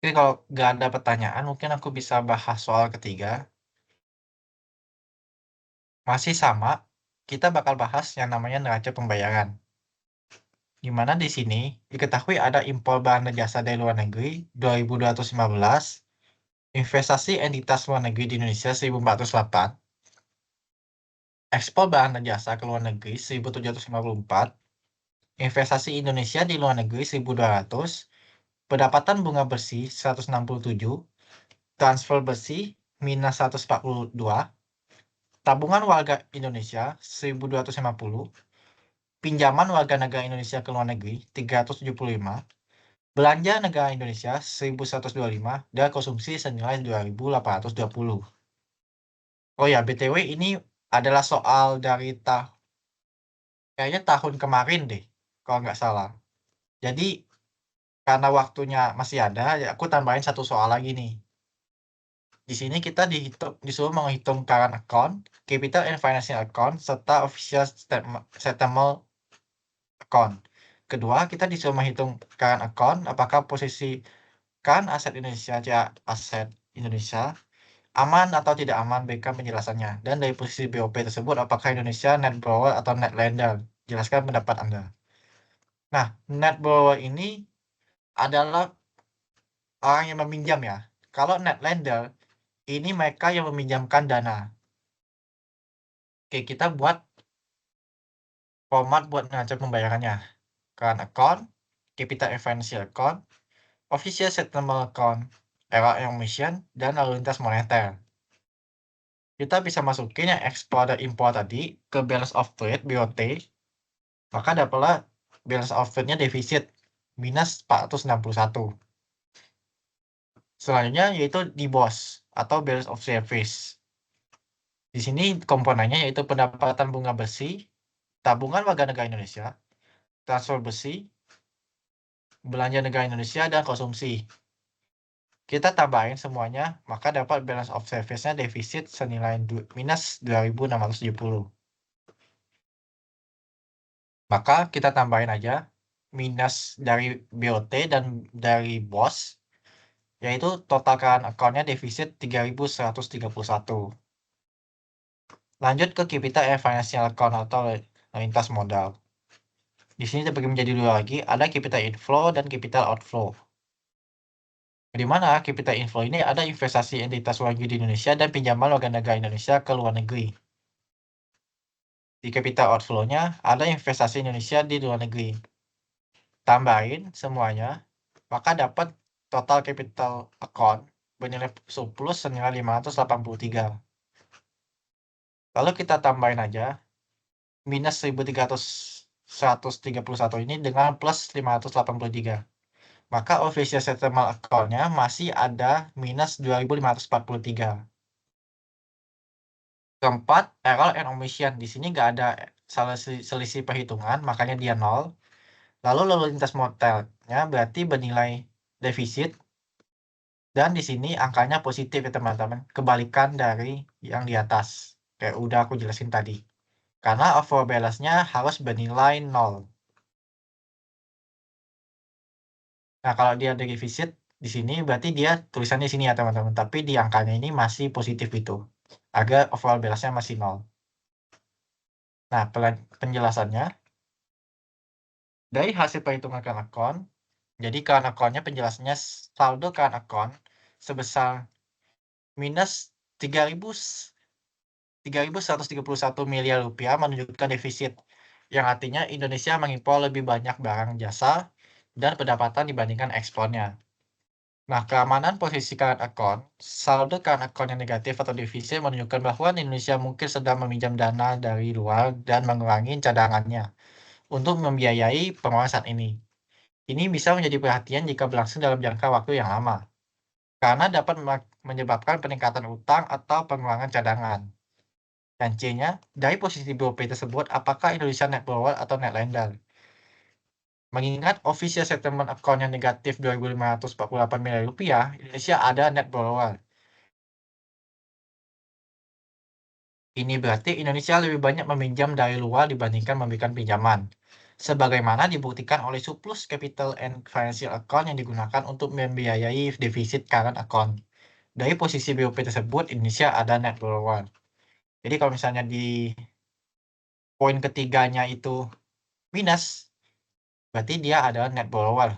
Oke, kalau nggak ada pertanyaan, mungkin aku bisa bahas soal ketiga. Masih sama, kita bakal bahas yang namanya neraca pembayaran. Di mana di sini diketahui ada impor barang dan jasa dari luar negeri 2.215, investasi entitas luar negeri di Indonesia 1.408, ekspor barang dan jasa ke luar negeri 1.754, investasi Indonesia di luar negeri 1.200, pendapatan bunga bersih 167, transfer bersih minus 142, tabungan warga Indonesia 1.250, pinjaman warga negara Indonesia ke luar negeri 375, belanja negara Indonesia 1.125, dan konsumsi senilai 2.820. Oh ya, BTW ini adalah soal dari kayaknya tahun kemarin deh, kalau nggak salah. Jadi, karena waktunya masih ada, ya aku tambahin satu soal lagi nih. Di sini kita disuruh menghitung current account, capital and financial account, serta official settlement account. Kedua, kita disuruh menghitung current account, apakah posisi current aset Indonesia, aset Indonesia, aman atau tidak aman, berikan penjelasannya. Dan dari posisi BOP tersebut, apakah Indonesia net borrower atau net lender? Jelaskan pendapat Anda. Nah, net borrower ini adalah orang yang meminjam ya. Kalau net lender, ini mereka yang meminjamkan dana. Oke, kita buat format buat neraca pembayarannya. Current account, capital and financial account, official settlement account, error and omission, dan lalu lintas moneter. Kita bisa masukin yang ekspor dan impor tadi ke balance of trade BOT, maka dapatlah balance of trade-nya defisit minus 461. Selanjutnya yaitu di BOS atau balance of service. Di sini komponennya yaitu pendapatan bunga bersih, tabungan warga negara Indonesia, transfer bersih, belanja negara Indonesia, dan konsumsi. Kita tambahin semuanya, maka dapat balance of service-nya defisit senilai minus 2.670. Maka kita tambahin aja minus dari BOT dan dari BOS, yaitu total current account-nya defisit 3.131. Lanjut ke capital and financial account atau lintas modal. Di sini terbagi menjadi dua lagi, ada capital inflow dan capital outflow. Di mana capital inflow ini ada investasi entitas luar negeri di Indonesia dan pinjaman warga negara Indonesia ke luar negeri. Di capital outflow-nya ada investasi Indonesia di luar negeri. Tambahin semuanya, maka dapat total capital account bernilai surplus senilai 583. Lalu kita tambahin aja minus 131 ini dengan plus 583. Maka official settlement account-nya masih ada minus 2.543. Keempat, error and omission. Di sini nggak ada selisih perhitungan, makanya dia 0. Lalu lintas modelnya berarti bernilai defisit. Dan di sini angkanya positif ya teman-teman. Kebalikan dari yang di atas. Kayak udah aku jelasin tadi. Karena overall balance-nya harus bernilai 0. Nah, kalau dia ada defisit di sini berarti dia tulisannya di sini ya teman-teman. Tapi di angkanya ini masih positif itu. Agar overall balance-nya masih 0. Nah, penjelasannya. Dari hasil perhitungan current account, jadi current account-nya penjelasannya saldo current account sebesar minus 3.131 miliar rupiah menunjukkan defisit, yang artinya Indonesia mengimpor lebih banyak barang jasa dan pendapatan dibandingkan ekspornya. Nah, keamanan posisi current account, saldo current account yang negatif atau defisit menunjukkan bahwa Indonesia mungkin sedang meminjam dana dari luar dan mengurangi cadangannya untuk membiayai pengeluaran saat ini. Ini bisa menjadi perhatian jika berlangsung dalam jangka waktu yang lama, karena dapat menyebabkan peningkatan utang atau pengurangan cadangan. Dan C-nya, dari posisi BOP tersebut, apakah Indonesia net borrower atau net lender? Mengingat official settlement account yang negatif 2.548 miliar rupiah, Indonesia ada net borrower. Ini berarti Indonesia lebih banyak meminjam dari luar dibandingkan memberikan pinjaman. sebagaimana dibuktikan oleh surplus capital and financial account yang digunakan untuk membiayai defisit current account. Dari posisi BOP tersebut, Indonesia ada net borrower. Jadi kalau misalnya di poin ketiganya itu minus, berarti dia adalah net borrower.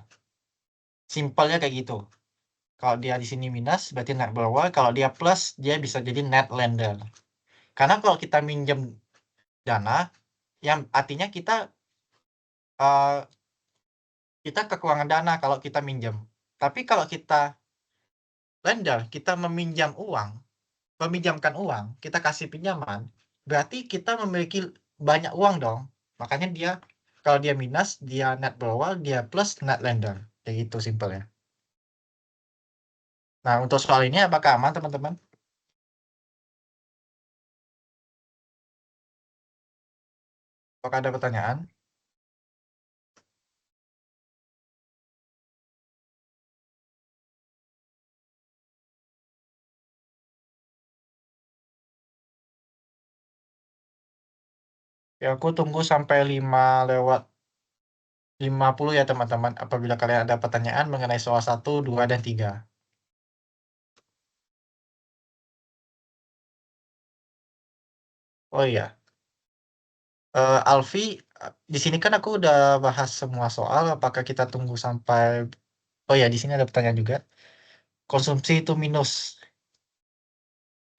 Simpelnya kayak gitu. Kalau dia di sini minus, berarti net borrower. Kalau dia plus, dia bisa jadi net lender. Karena kalau kita minjem dana, yang artinya kita kekurangan dana kalau kita minjem. Tapi kalau kita lender, kita meminjamkan uang, kita kasih pinjaman, berarti kita memiliki banyak uang dong. Makanya kalau dia minus, dia net borrower, dia plus net lender. Kayak gitu simpelnya. Nah, untuk soal ini apakah aman, teman-teman? Apakah ada pertanyaan? Ya, aku tunggu sampai 5:50 ya, teman-teman. Apabila kalian ada pertanyaan mengenai soal 1, 2, dan 3. Oh iya, Alfi, di sini kan aku udah bahas semua soal. Apakah kita tunggu sampai... Oh ya, di sini ada pertanyaan juga. Konsumsi itu minus.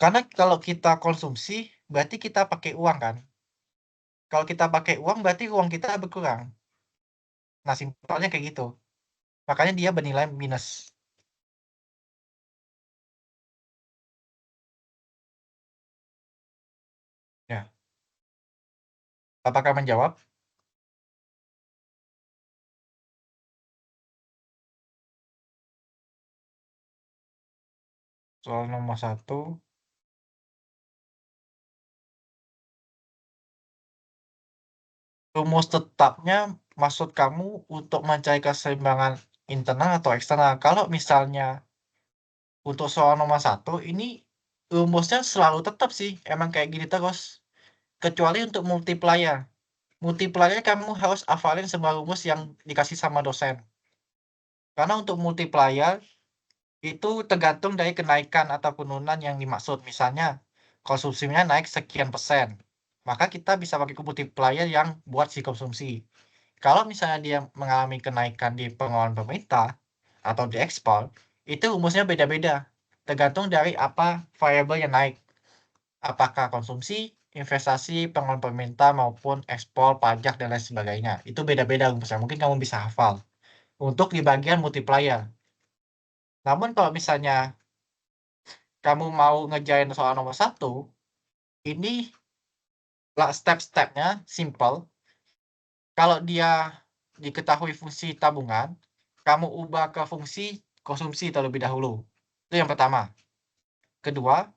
Karena kalau kita konsumsi, berarti kita pakai uang kan? Kalau kita pakai uang, berarti uang kita berkurang. Nah, simpelnya kayak gitu. Makanya dia bernilai minus. Ya. Apakah menjawab? Soal nomor 1. Rumus tetapnya maksud kamu untuk mencari keseimbangan internal atau eksternal. Kalau misalnya untuk soal nomor 1, ini rumusnya selalu tetap sih. Emang kayak gini terus. Kecuali untuk multiplier. Multiplier kamu harus hafalin semua rumus yang dikasih sama dosen. Karena untuk multiplier, itu tergantung dari kenaikan atau penurunan yang dimaksud. Misalnya, konsumsinya naik sekian persen. Maka kita bisa pakai multiplier yang buat si konsumsi. Kalau misalnya dia mengalami kenaikan di pengeluaran pemerintah atau di ekspor, itu rumusnya beda-beda. Tergantung dari apa variabel yang naik. Apakah konsumsi, investasi, pengeluaran pemerintah, maupun ekspor, pajak, dan lain sebagainya. Itu beda-beda rumusnya. Mungkin kamu bisa hafal. Untuk di bagian multiplier. Namun kalau misalnya kamu mau ngerjain soal nomor 1, ini step-stepnya simple. Kalau dia diketahui fungsi tabungan, kamu ubah ke fungsi konsumsi terlebih dahulu. Itu yang pertama. Kedua,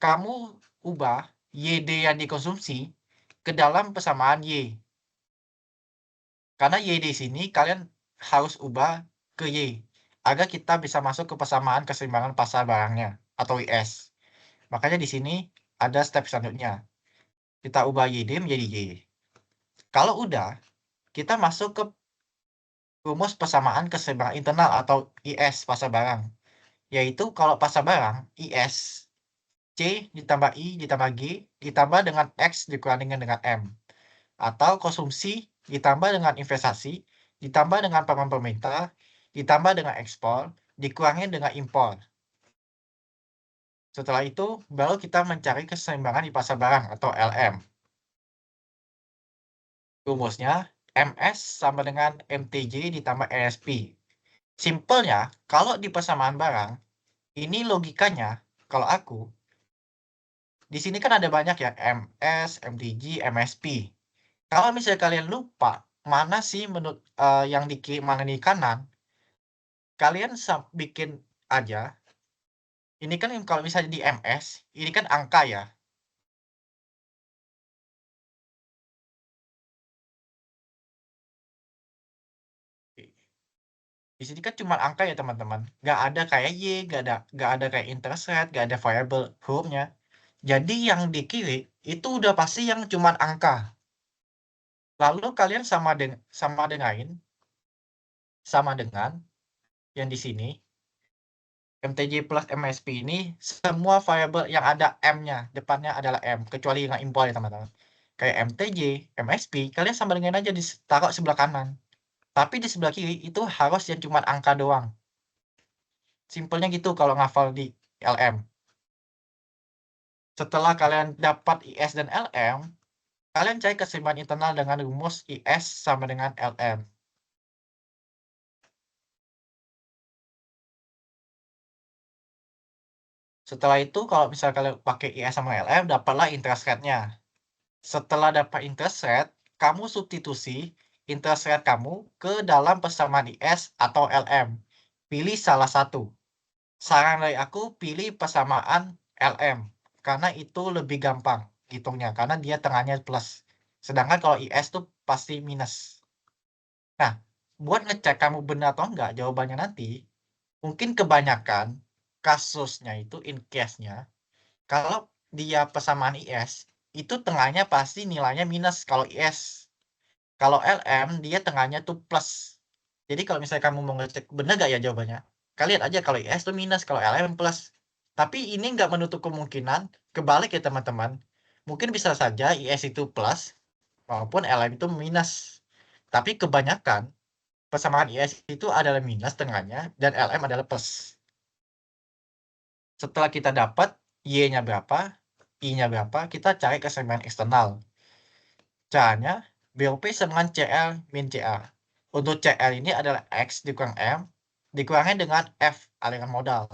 kamu ubah YD yang dikonsumsi ke dalam persamaan Y. Karena Y di sini kalian harus ubah ke Y. Agar kita bisa masuk ke persamaan keseimbangan pasar barangnya atau IS. Makanya di sini ada step selanjutnya. Kita ubah YD menjadi Y. Kalau udah, kita masuk ke rumus persamaan keseimbangan internal atau IS pasar barang. Yaitu kalau pasar barang, IS, C ditambah I ditambah G ditambah dengan X dikurangin dengan M. Atau konsumsi ditambah dengan investasi, ditambah dengan pengeluaran pemerintah, ditambah dengan ekspor, dikurangin dengan impor. Setelah itu, baru kita mencari keseimbangan di pasar barang atau LM. Rumusnya, MS sama dengan MTJ ditambah ESP. Simpelnya, kalau di persamaan barang, ini logikanya, kalau aku, di sini kan ada banyak ya, MS, MTG, MSP. Kalau misalnya kalian lupa, mana sih menurut yang di kiri, mana di kanan, kalian bikin aja. Ini kan kalau misalnya di MS, ini kan angka ya. Di sini kan cuma angka ya teman-teman. Nggak ada kayak Y, nggak ada kayak interest rate, nggak ada variable hurufnya. Jadi yang di kiri itu udah pasti yang cuma angka. Lalu kalian sama dengan yang di sini MTJ plus MSP ini semua variabel yang ada M-nya depannya adalah M kecuali yang import ya teman-teman. Kayak MTJ, MSP kalian sama dengan aja ditaruh sebelah kanan. Tapi di sebelah kiri itu harus yang cuma angka doang. Simpelnya gitu kalau ngafal di LM. Setelah kalian dapat IS dan LM, kalian cari keseimbangan internal dengan rumus IS sama dengan LM. Setelah itu, kalau misalnya kalian pakai IS sama LM, dapatlah interest rate-nya. Setelah dapat interest rate, kamu substitusi interest rate kamu ke dalam persamaan IS atau LM. Pilih salah satu. Saran dari aku, pilih persamaan LM. Karena itu lebih gampang hitungnya, karena dia tengahnya plus. Sedangkan kalau IS tuh pasti minus. Nah, buat ngecek kamu benar atau enggak jawabannya nanti, mungkin kebanyakan kasusnya itu in case-nya, kalau dia persamaan IS, itu tengahnya pasti nilainya minus kalau IS. Kalau LM, dia tengahnya tuh plus. Jadi kalau misalnya kamu mau ngecek benar nggak ya jawabannya, kalian aja kalau IS tuh minus, kalau LM plus. Tapi ini nggak menutup kemungkinan kebalik ya teman-teman. Mungkin bisa saja IS itu plus, maupun LM itu minus. Tapi kebanyakan persamaan IS itu adalah minus tengahnya, dan LM adalah plus. Setelah kita dapat Y-nya berapa, I-nya berapa, kita cari keseimbangan eksternal. Caranya, BOP sama dengan CL min CA. Untuk CL ini adalah X dikurang M, dikurangin dengan F, aliran modal.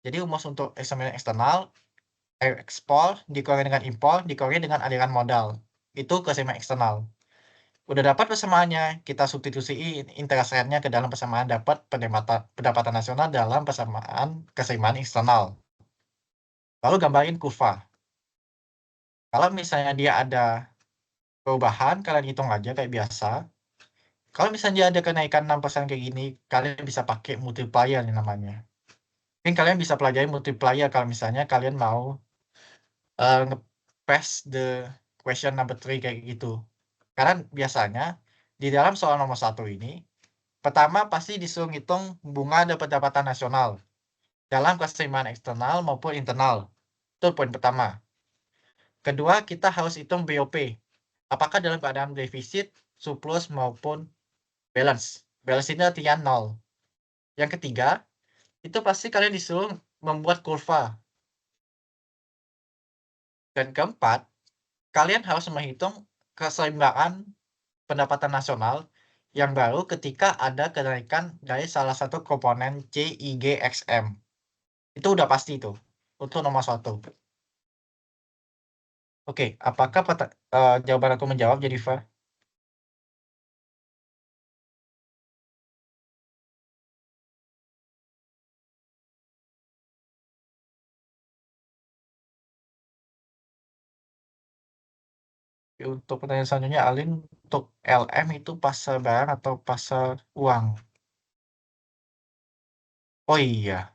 Jadi rumus untuk keseimbangan eksternal, ekspor dikurangin dengan impor, dikurangin dengan aliran modal. Itu keseimbangan eksternal. Udah dapat persamaannya, kita substitusiin interest rate-nya ke dalam persamaan dapat pendapatan nasional dalam persamaan keseimbangan eksternal. Lalu gambarin kurva. Kalau misalnya dia ada perubahan, kalian hitung aja kayak biasa. Kalau misalnya dia ada kenaikan 6% kayak gini, kalian bisa pakai multiplier yang namanya. Mungkin kalian bisa pelajari multiplier kalau misalnya kalian mau nge-pass the question number 3 kayak gitu. Karena biasanya di dalam soal nomor 1 ini, pertama pasti disuruh ngitung bunga dan pendapatan nasional dalam keseimbangan eksternal maupun internal. Itu poin pertama. Kedua, kita harus hitung BOP. Apakah dalam keadaan defisit, surplus maupun balance. Balance ini artinya 0. Yang ketiga, itu pasti kalian disuruh membuat kurva. Dan keempat, kalian harus menghitung keseimbangan pendapatan nasional yang baru ketika ada kenaikan dari salah satu komponen CIGXM. Itu udah pasti itu untuk nomor 1. Oke, apakah jawaban aku menjawab, Jennifer? Untuk pertanyaan selanjutnya, Alin, untuk LM itu pasar barang atau pasar uang? Oh iya,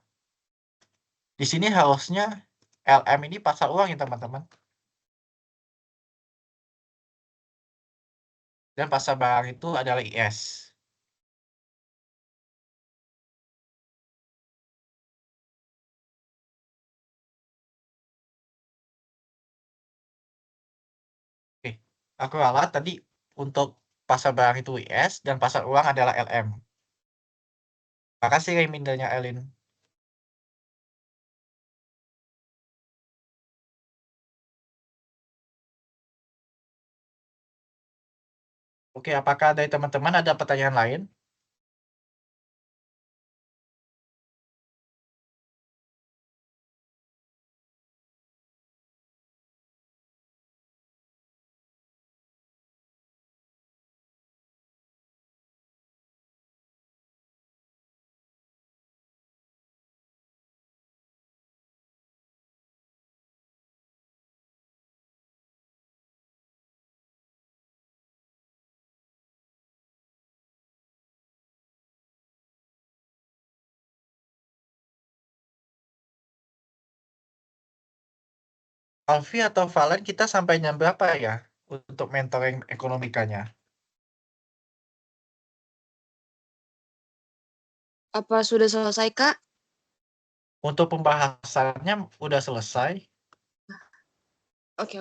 di sini harusnya LM ini pasar uang ya teman-teman. Dan pasar barang itu adalah IS. Oke, aku ralat tadi untuk pasar barang itu IS dan pasar uang adalah LM. Makasih remindernya, Elin. Oke, apakah dari teman-teman ada pertanyaan lain? Alfi atau Valen, kita sampai jam berapa ya? untuk mentoring ekonomikanya? Apa sudah selesai, Kak? Untuk pembahasannya udah selesai. Oke.